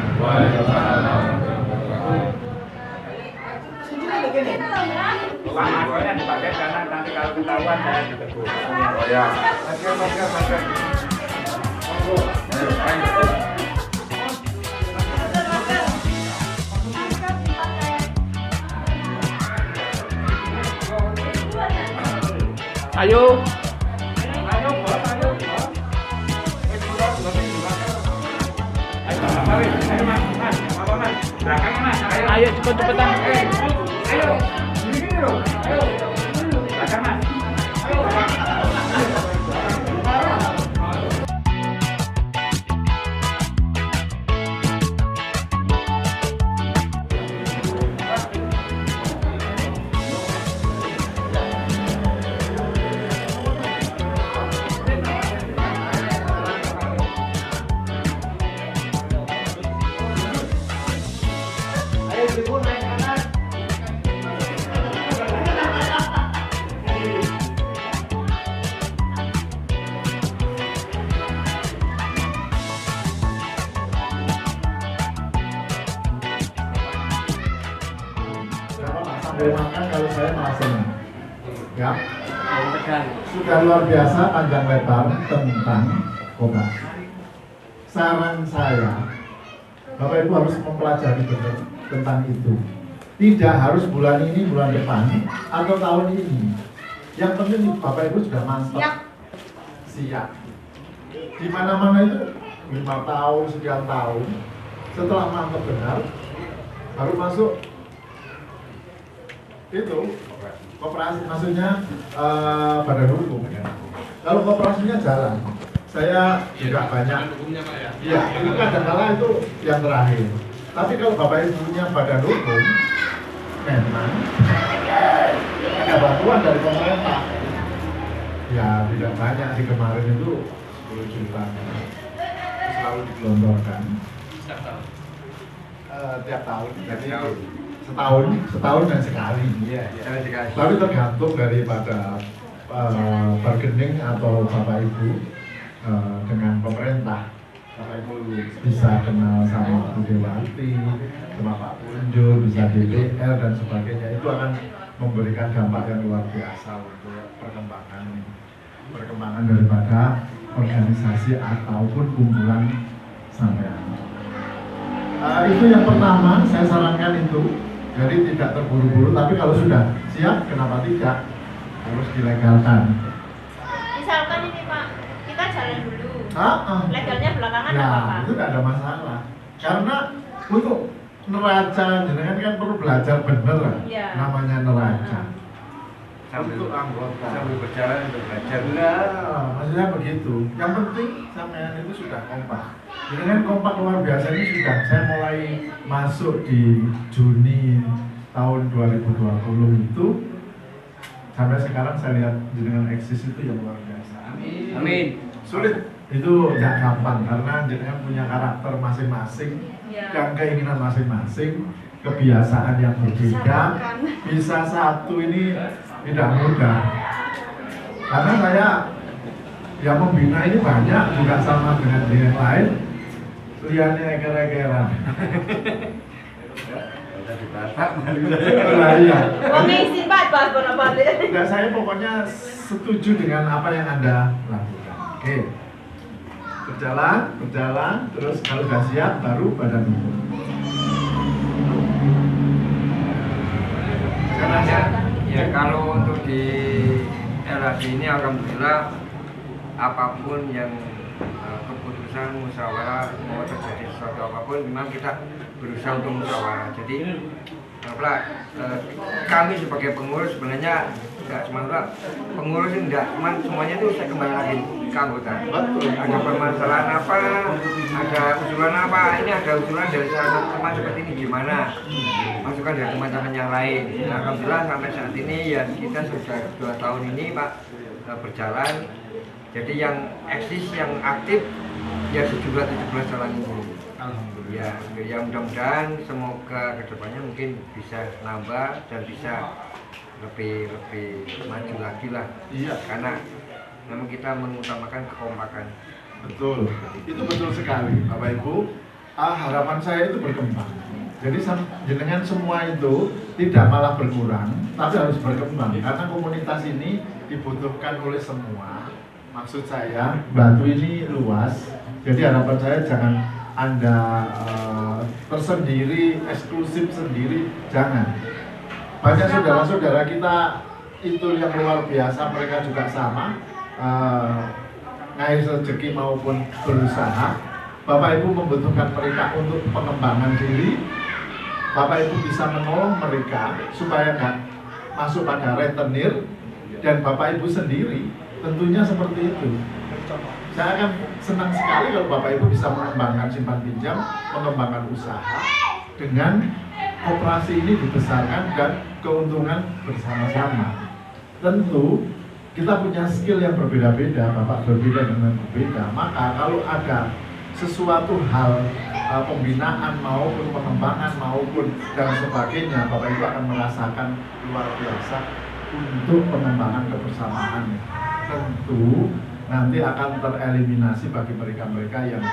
Maksudnya dipakai karena nanti kalau ketahuan saya ditegur. Oh ya. Masker. Ayo. Ayo cepet-cepetan. Ayo. Gini loh. Ayo. Belakang mas. Sambil makan kalau saya malah senang. Ya, sudah luar biasa panjang lebar tentang koperasi. Saran saya, Bapak Ibu harus mempelajari betul tentang itu. Tidak harus bulan ini, bulan depan, atau tahun ini. Yang penting Bapak Ibu sudah mantap, siap. Di mana-mana itu 5 tahun, sekian tahun. Setelah mantap benar, baru masuk itu koperasi, maksudnya badan hukum. Kalau koperasinya jalan, saya juga banyak. Iya, itu kadang-kala itu yang terakhir. Tapi kalau Bapak Ibunya badan hukum, memang ada bantuan dari pemerintah. Ya tidak banyak, di kemarin itu 10 juta selalu digelontorkan tiap tahun. Jadi setahun dan sekali. Tapi tergantung daripada bargaining atau Bapak Ibu dengan pemerintah. Bapak Ibu bisa kenal sama Bu Dewati, sama Pak Punjul, bisa DPR dan sebagainya. Itu akan memberikan dampak yang luar biasa untuk perkembangan daripada organisasi ataupun kumpulan sampean. Itu yang pertama saya sarankan itu. Jadi tidak terburu-buru, tapi kalau sudah siap, kenapa tidak? Harus dilegalkan. Misalkan ini Pak, kita jalan dulu. Legalnya belakangan Ya, apa-apa. itu tidak ada masalah. Karena untuk neraca, jenengan kan perlu belajar bener lah. Iya. Namanya neraca. Untuk anggota. Sambil berjalan untuk belajar. Nah, maksudnya begitu. Yang penting sampean itu sudah kompak. Jenengan kompak luar biasa ini sudah. Saya mulai masuk di Juni tahun 2020 itu sampai sekarang saya lihat jenengan eksis itu yang luar biasa. Amin. Sulit itu tidak gampang karena jenengan punya karakter masing-masing dan keinginan masing-masing, kebiasaan yang berbeda. Bisa satu ini tidak mudah. Karena saya yang membina ini banyak juga sama dengan yang lain. Lihatnya eker-ekeran. Nah, saya pokoknya setuju dengan apa yang Anda lakukan. Oke. Berjalan, terus kalau sudah siap baru badan hukum. Ya kalau untuk di LHD ini alhamdulillah apapun yang keputusan musyawarah mau terjadi sesuatu apapun memang kita berusaha untuk musyawarah. Jadi kami sebagai pengurus sebenarnya nggak cuma pengurus ini nggak cuma semuanya itu saya kembali lagi ke anggota. Ada permasalahan apa, ada usulan apa, ini ada usulan dari salah satu teman seperti ini gimana, masukan dari teman-teman yang lain. Nah, alhamdulillah sampai saat ini ya kita sudah 2 tahun ini Pak berjalan. Jadi yang eksis, yang aktif ya sejumlah 17 orang ini. Alhamdulillah. Ya mudah-mudahan semoga kedepannya mungkin bisa nambah dan bisa lebih maju lagi lah. Iya. Karena memang kita mengutamakan kekompakan. Betul. Itu betul sekali, Bapak Ibu. Harapan saya itu berkembang. Jadi jenengan semua itu tidak malah berkurang, tapi harus berkembang. Karena komunitas ini dibutuhkan oleh semua. Maksud saya, Batu ini luas. Jadi harapan saya jangan Anda tersendiri, eksklusif sendiri, jangan. Banyak saudara-saudara kita itu yang luar biasa, mereka juga sama, ngais rezeki maupun berusaha. Bapak Ibu membutuhkan mereka untuk pengembangan diri, Bapak Ibu bisa menolong mereka supaya nggak masuk pada rentenir, dan Bapak Ibu sendiri tentunya seperti itu. Saya akan senang sekali kalau Bapak Ibu bisa mengembangkan simpan pinjam, mengembangkan usaha dengan koperasi ini dibesarkan dan keuntungan bersama-sama. Tentu kita punya skill yang berbeda-beda, Bapak berbeda dengan berbeda. Maka kalau ada sesuatu hal pembinaan maupun pengembangan maupun dan sebagainya, Bapak Ibu akan merasakan luar biasa untuk pengembangan kebersamaan. Tentu nanti akan tereliminasi bagi mereka-mereka yang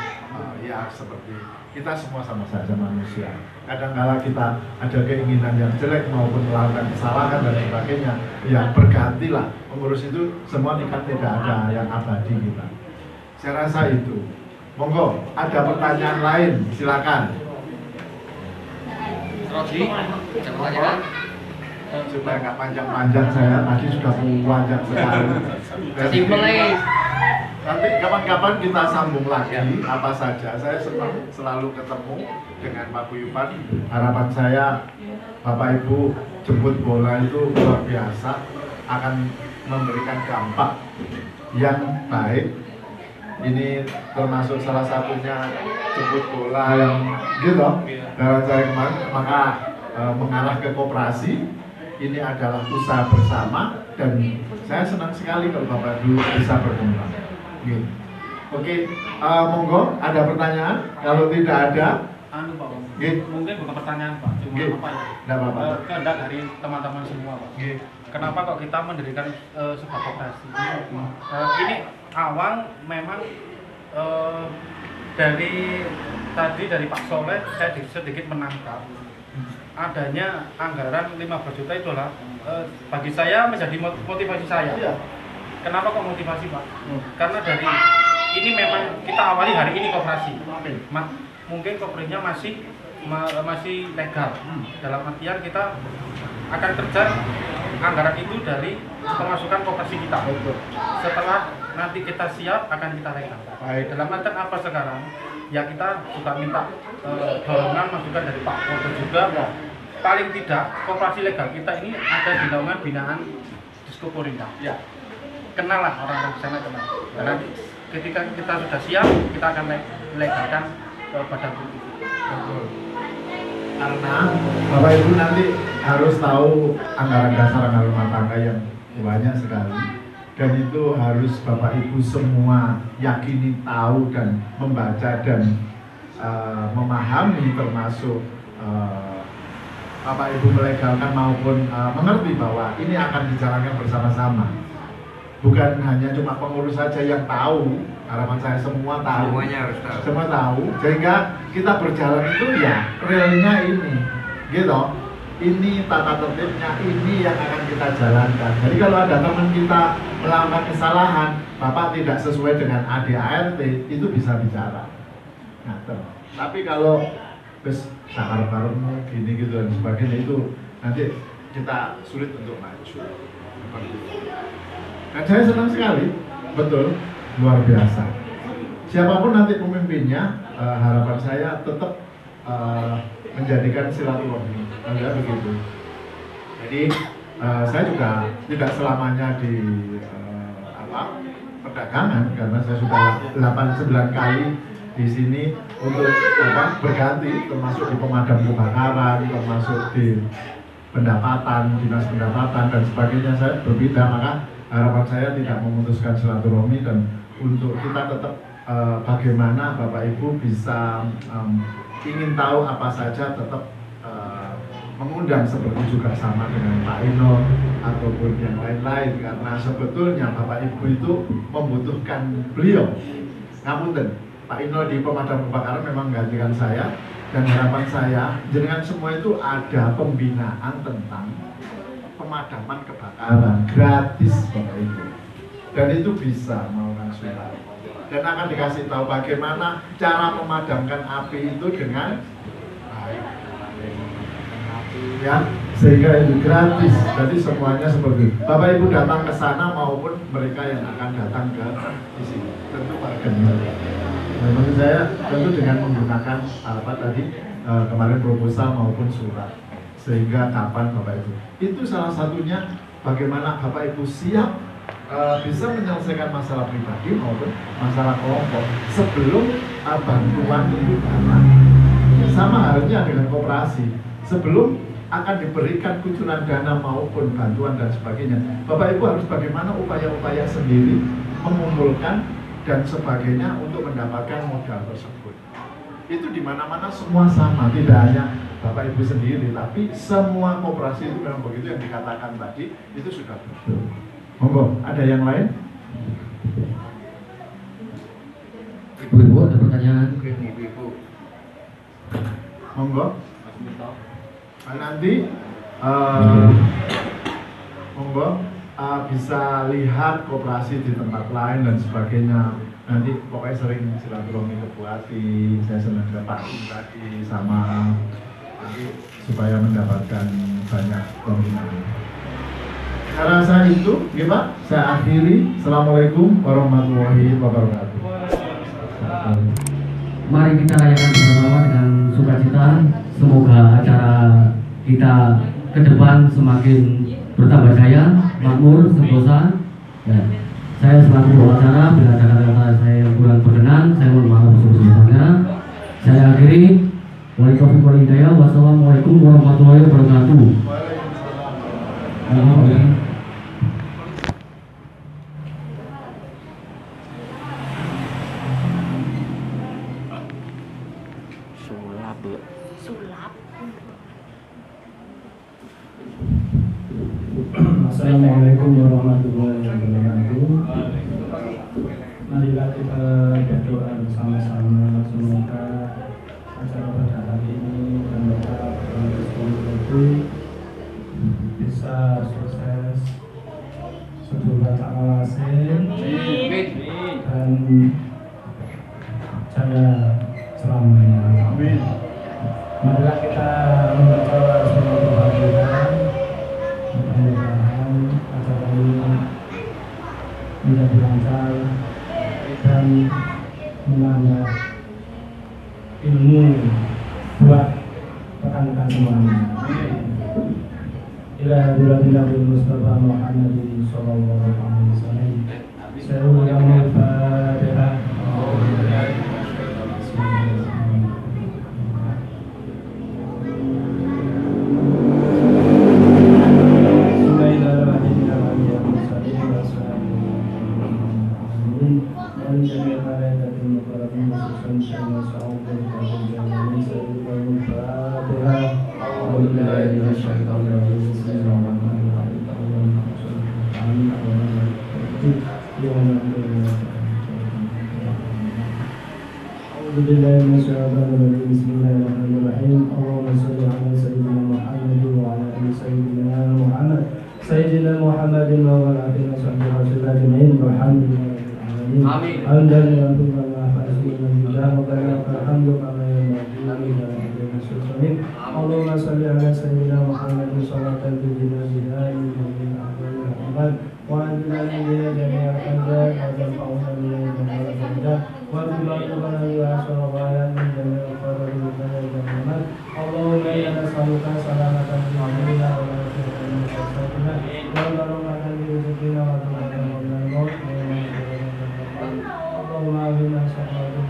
ya seperti kita semua sama saja manusia. Kadang-kala kita ada keinginan yang jelek maupun melakukan kesalahan dan sebagainya, ya bergantilah. Pengurus itu semua nikah, tidak ada yang abadi kita. Saya rasa itu. Monggo, ada pertanyaan lain, silakan. Rodi, pertanyaan. Supaya nggak panjang-panjang, saya tadi sudah panjang sekali. Nanti kapan-kapan kita sambung lagi apa saja. Saya senang selalu ketemu dengan Pak Guyupan. Harapan saya Bapak Ibu jemput bola itu luar biasa, akan memberikan dampak yang baik. Ini termasuk salah satunya jemput bola yang gitu. Dari saya kemarin maka mengarah ke koperasi. Ini adalah usaha bersama dan saya senang sekali kalau Bapak Ibu bisa berkembang. Gitu. Oke, monggo ada pertanyaan? Kalau tidak ada, mungkin bukan pertanyaan Pak, cuma apa ya? Tidak apa-apa. Kehendak dari teman-teman semua Pak. Kenapa kok kita mendirikan sebuah koperasi? Ini awal memang dari Pak Soleh saya sedikit menangkap adanya anggaran 15 juta itu adalah bagi saya menjadi motivasi saya. Kenapa kok motivasi Pak? Karena dari ini memang kita awali hari ini koperasi. Mungkin koperasinya masih legal. Dalam artian kita akan kerja anggaran itu dari pemasukan koperasi kita. Setelah nanti kita siap akan kita legal. Dalam artian apa sekarang? Ya kita juga minta dorongan masukan dari Pak Foto juga. Paling tidak koperasi legal kita ini ada di naungan binaan Diskopurinda. Ya. Kenal lah orang-orang di sana kenal. Karena ketika kita sudah siap, kita akan legalkan badan putih. Karena Bapak Ibu nanti harus tahu anggaran dasar anggaran rumah tangga yang banyak sekali, dan itu harus Bapak Ibu semua yakini, tahu dan membaca dan memahami, termasuk Bapak Ibu melegalkan maupun mengerti bahwa ini akan dijalankan bersama-sama. Bukan hanya cuma pengurus saja yang tahu, harapan saya semua tahu. Semuanya harus tahu. Semua tahu, sehingga kita berjalan itu ya realnya ini, gitu. Ini tata tertibnya, ini yang akan kita jalankan. Jadi kalau ada teman kita melakukan kesalahan, Bapak tidak sesuai dengan ADART, itu bisa bicara. Nah, tapi kalau sakar-karemu gini gitu dan sebagainya, itu nanti kita sulit untuk maju. Dan saya senang sekali, betul, luar biasa. Siapapun nanti pemimpinnya, harapan saya tetap menjadikan silaturahmi, ya begitu. Jadi saya juga tidak selamanya di perdagangan, karena saya sudah 8-9 kali di sini untuk berganti, termasuk di pemadam kebakaran, termasuk di pendapatan, dinas pendapatan dan sebagainya. Saya berbeda, maka harapan saya tidak memutuskan silaturahmi, dan untuk kita tetap bagaimana Bapak Ibu bisa ingin tahu apa saja, tetap mengundang, seperti juga sama dengan Pak Ino ataupun yang lain-lain, karena sebetulnya Bapak Ibu itu membutuhkan beliau. Ngapunten, Pak Ino di pemadam kebakaran memang menggantikan saya, dan harapan saya dengan semua itu ada pembinaan tentang pemadaman kebakaran gratis Bapak Ibu, dan itu bisa melakukan surat, dan akan dikasih tahu bagaimana cara memadamkan api itu dengan baik, ya, sehingga itu gratis. Jadi semuanya seperti itu. Bapak Ibu datang ke sana maupun mereka yang akan datang ke sini, tentu warga. Menurut saya tentu dengan menggunakan apa tadi kemarin proposal maupun surat. Sehingga kapan Bapak Ibu? Itu salah satunya bagaimana Bapak Ibu siap bisa menyelesaikan masalah pribadi maupun masalah kelompok sebelum bantuan itu datang. Sama halnya dengan koperasi. Sebelum akan diberikan kucuran dana maupun bantuan dan sebagainya, Bapak Ibu harus bagaimana upaya-upaya sendiri mengumpulkan dan sebagainya untuk mendapatkan modal tersebut. Itu di mana-mana semua sama, tidak hanya Bapak Ibu sendiri, tapi semua koperasi itu memang begitu yang dikatakan tadi, itu sudah betul. Monggo, ada yang lain? Ibu-ibu ada pertanyaan? Ibu-ibu. Monggo. Nanti monggo bisa lihat koperasi di tempat lain dan sebagainya. Nanti pokoknya sering silaturahmi ke Bupati, saya senang ke Pak tadi sama nanti supaya mendapatkan banyak pembinaan. Saya rasa itu, gimana? Saya akhiri. Assalamualaikum warahmatullahi wabarakatuh. Mari kita rayakan bersama dengan sukacita. Semoga acara kita ke depan semakin bertambah jaya, makmur, sentosa. Ya. Saya selaku pengacara, bila ada kata-kata saya yang kurang berkenan, saya mohon maaf sebesar-besarnya. Saya akhiri. Wassalamualaikum warahmatullahi wabarakatuh. Sulap. Assalamualaikum warahmatullahi wabarakatuh. Marilah kita berdoa bersama-sama semoga acara pada hari ini dan beberapa bisa sukses, semoga ta'ala dan jaya selamanya. Amin. Marilah kita membaca surat Al-Fatihah. Mudah-mudahan acara ini menjadi lancar dan menambah ilmu buat rekan-rekan semuanya. Ila hadirin Nabi Mustafa Muhammadin sallallahu alaihi wasallam. Saya ulang Al-Fatihah. Bismillahirrahmanirrahim. Allahumma shalli ala sayyidina Muhammad wa ala ali sayyidina Muhammad. Sayyidina Muhammadin wa ala alihi wa sahbihi ajma'in. Walhamdulillahi rabbil alamin. Amin. Alhamdulillah Allahumma shalli ala sayyidina Muhammad salatan tujina biha min ahwal wa anzilna ilayhi jami'al hajat wa tanfa'una bihi jami'al hajat wa tubayyana biha syara'at min jami'il qadari wa jami'al. Allahumma inna nas'aluka salamatan fid dunya wa akhirati min syarrina wa barakatan fi rizqina wa rahmatan min al-maut. Allahumma inna nas'aluka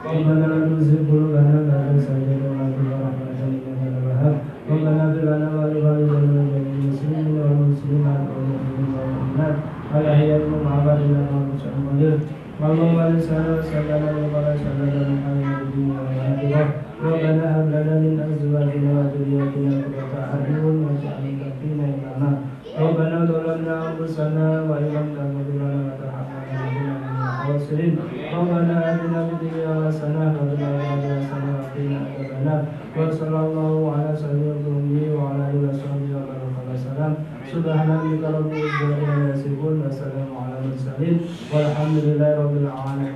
Rabbana la tuzigh qulubana ba'da idh hadaytana wa hab lana min ladunka rahmatan Rabbana hab lana wa li walidayna wa lil muslimina wal muslimat wal mu'minina wal mu'minat wal ahya'i minhum abadina wa musallimin. Allahumma salli sallallahu alaihi wa sallam ala dunya wa akhirah. Rabbana hab lana min azwajina wa dhurriyyatina qurrata a'yun waj'alna lil muttaqina imama. Rabbana zalamna anfusana wa illam taghfir lana wa tarhamna lanakunanna minal khasirin. Rabbana atina fid dunya hasanah wa fil akhirati hasanah wa qina adzabannar. Wa sallallahu ala sayyidina wa ala alihi wa sahbihi wa sallam. Subhanaka rabbil izzati amma yasifun wa salamun ala mursalin walhamdulillahi rabbil alamin.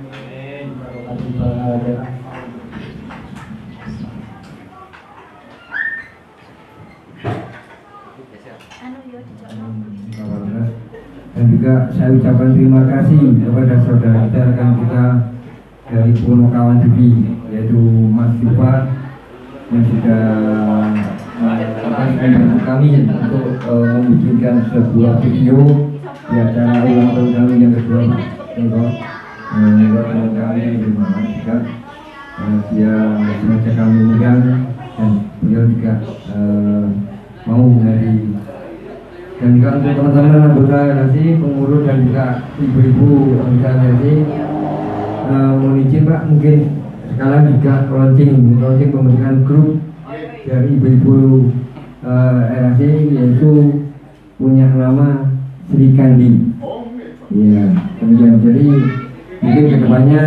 Dan juga saya ucapkan terima kasih kepada saudara rekan kita dari Ponokawan TV yaitu Mas Yufa yang sudah membantu kami untuk membikinkan sebuah video di acara ulang tahun kami yang kedua, teman kami yang terima kasih juga. Dia mengajak kami undang dan beliau juga mau dari dan juga untuk teman-teman anggota LHC, pengurus dan juga ibu-ibu anggota LHC, mohon izin Pak, mungkin sekarang juga launching pembentukan grup dari ibu-ibu LHC, yaitu punya nama Sri Kandi. Iya, kemudian jadi mungkin kedepannya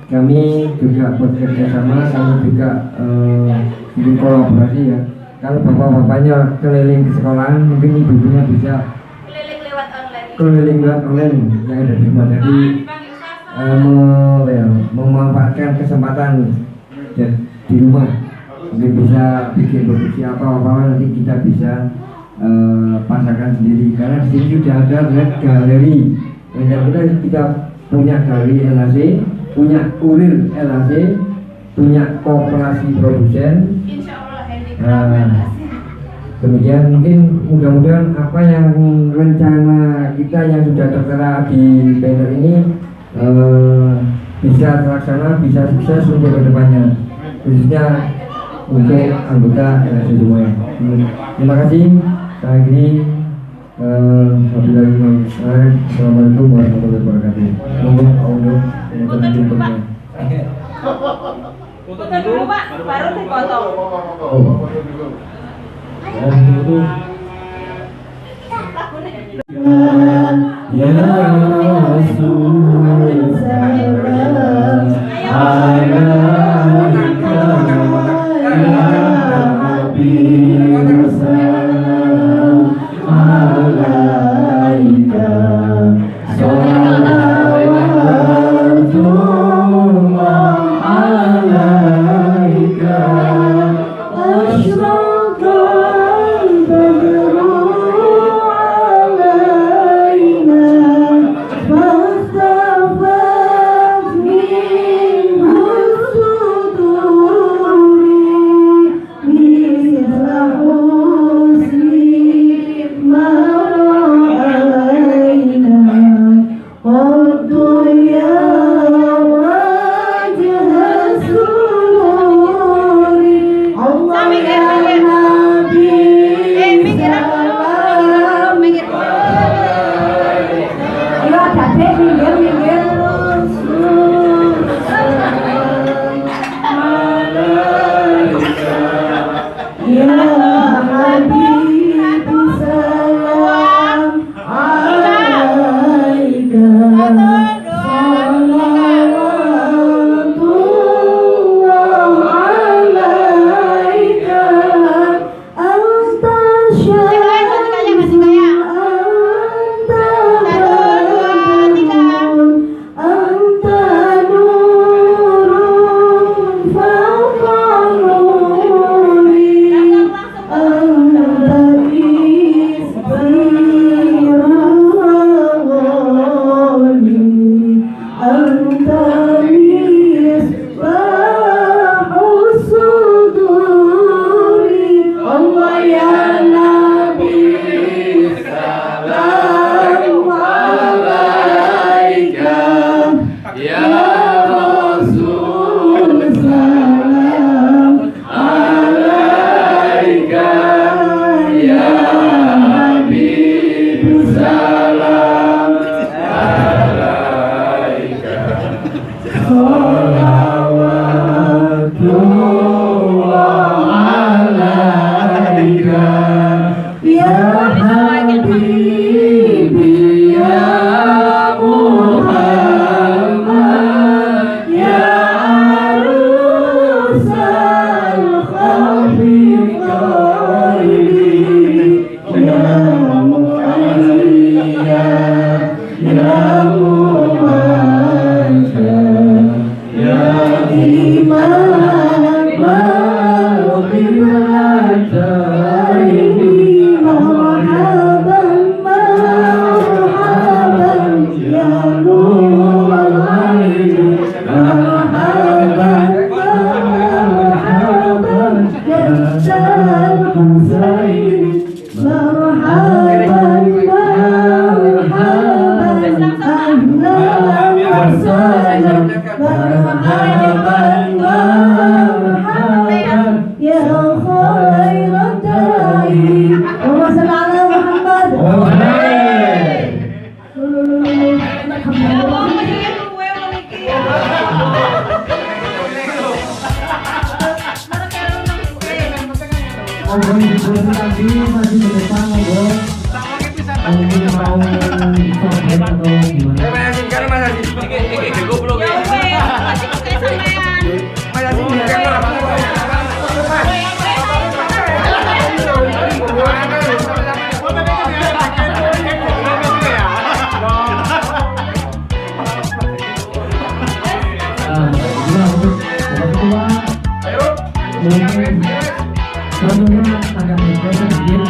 kami juga bekerja sama, kami juga bikin kolaborasi ya. Kalau bapak-bapaknya keliling ke sekolahan, mungkin ibu-ibunya bisa keliling lewat online yang ada di rumah. Jadi memanfaatkan kesempatan di rumah, mungkin bisa bikin produksi apa nanti kita bisa pasarkan sendiri. Karena di sini sudah ada galeri, dan kita punya galeri LHC, punya kurir LHC, punya koperasi produsen. Kemudian mungkin mudah-mudahan apa yang rencana kita yang sudah tertera di banner ini bisa terlaksana, bisa sukses untuk kedepannya, khususnya untuk anggota LHC semuanya. Terima kasih. Saya akhiri. Assalamualaikum warahmatullahi wabarakatuh. Monggo audio yang Foto dulu Pak, baru dipoto. Ya Rasul salam alaika ya Nabi salam alaika salawatullah alaika asyraqal badru alaina fastafat minhu suduri mithla husni ma ra'ayna qaddu ya wajha sururi Allah ya Nabi salam ya dade minggir Rasul ya Habib salam alaika salawatullah alaika anta syamsun anta badrun anta nurun fawqa nuri anta istirahani anta misbahus suduri Allah ya Nabi salam alaika ya Rasul salam alaika ya Habib salam alaika salawatullah alaika ya Habibi ya Muhammad ya arusal khafi qalbi ya mu'aliya ya mu'asya ya iman ma'uqibataini marhaban marhaban ya nur al-aini marhaban Mungkin agak sedikit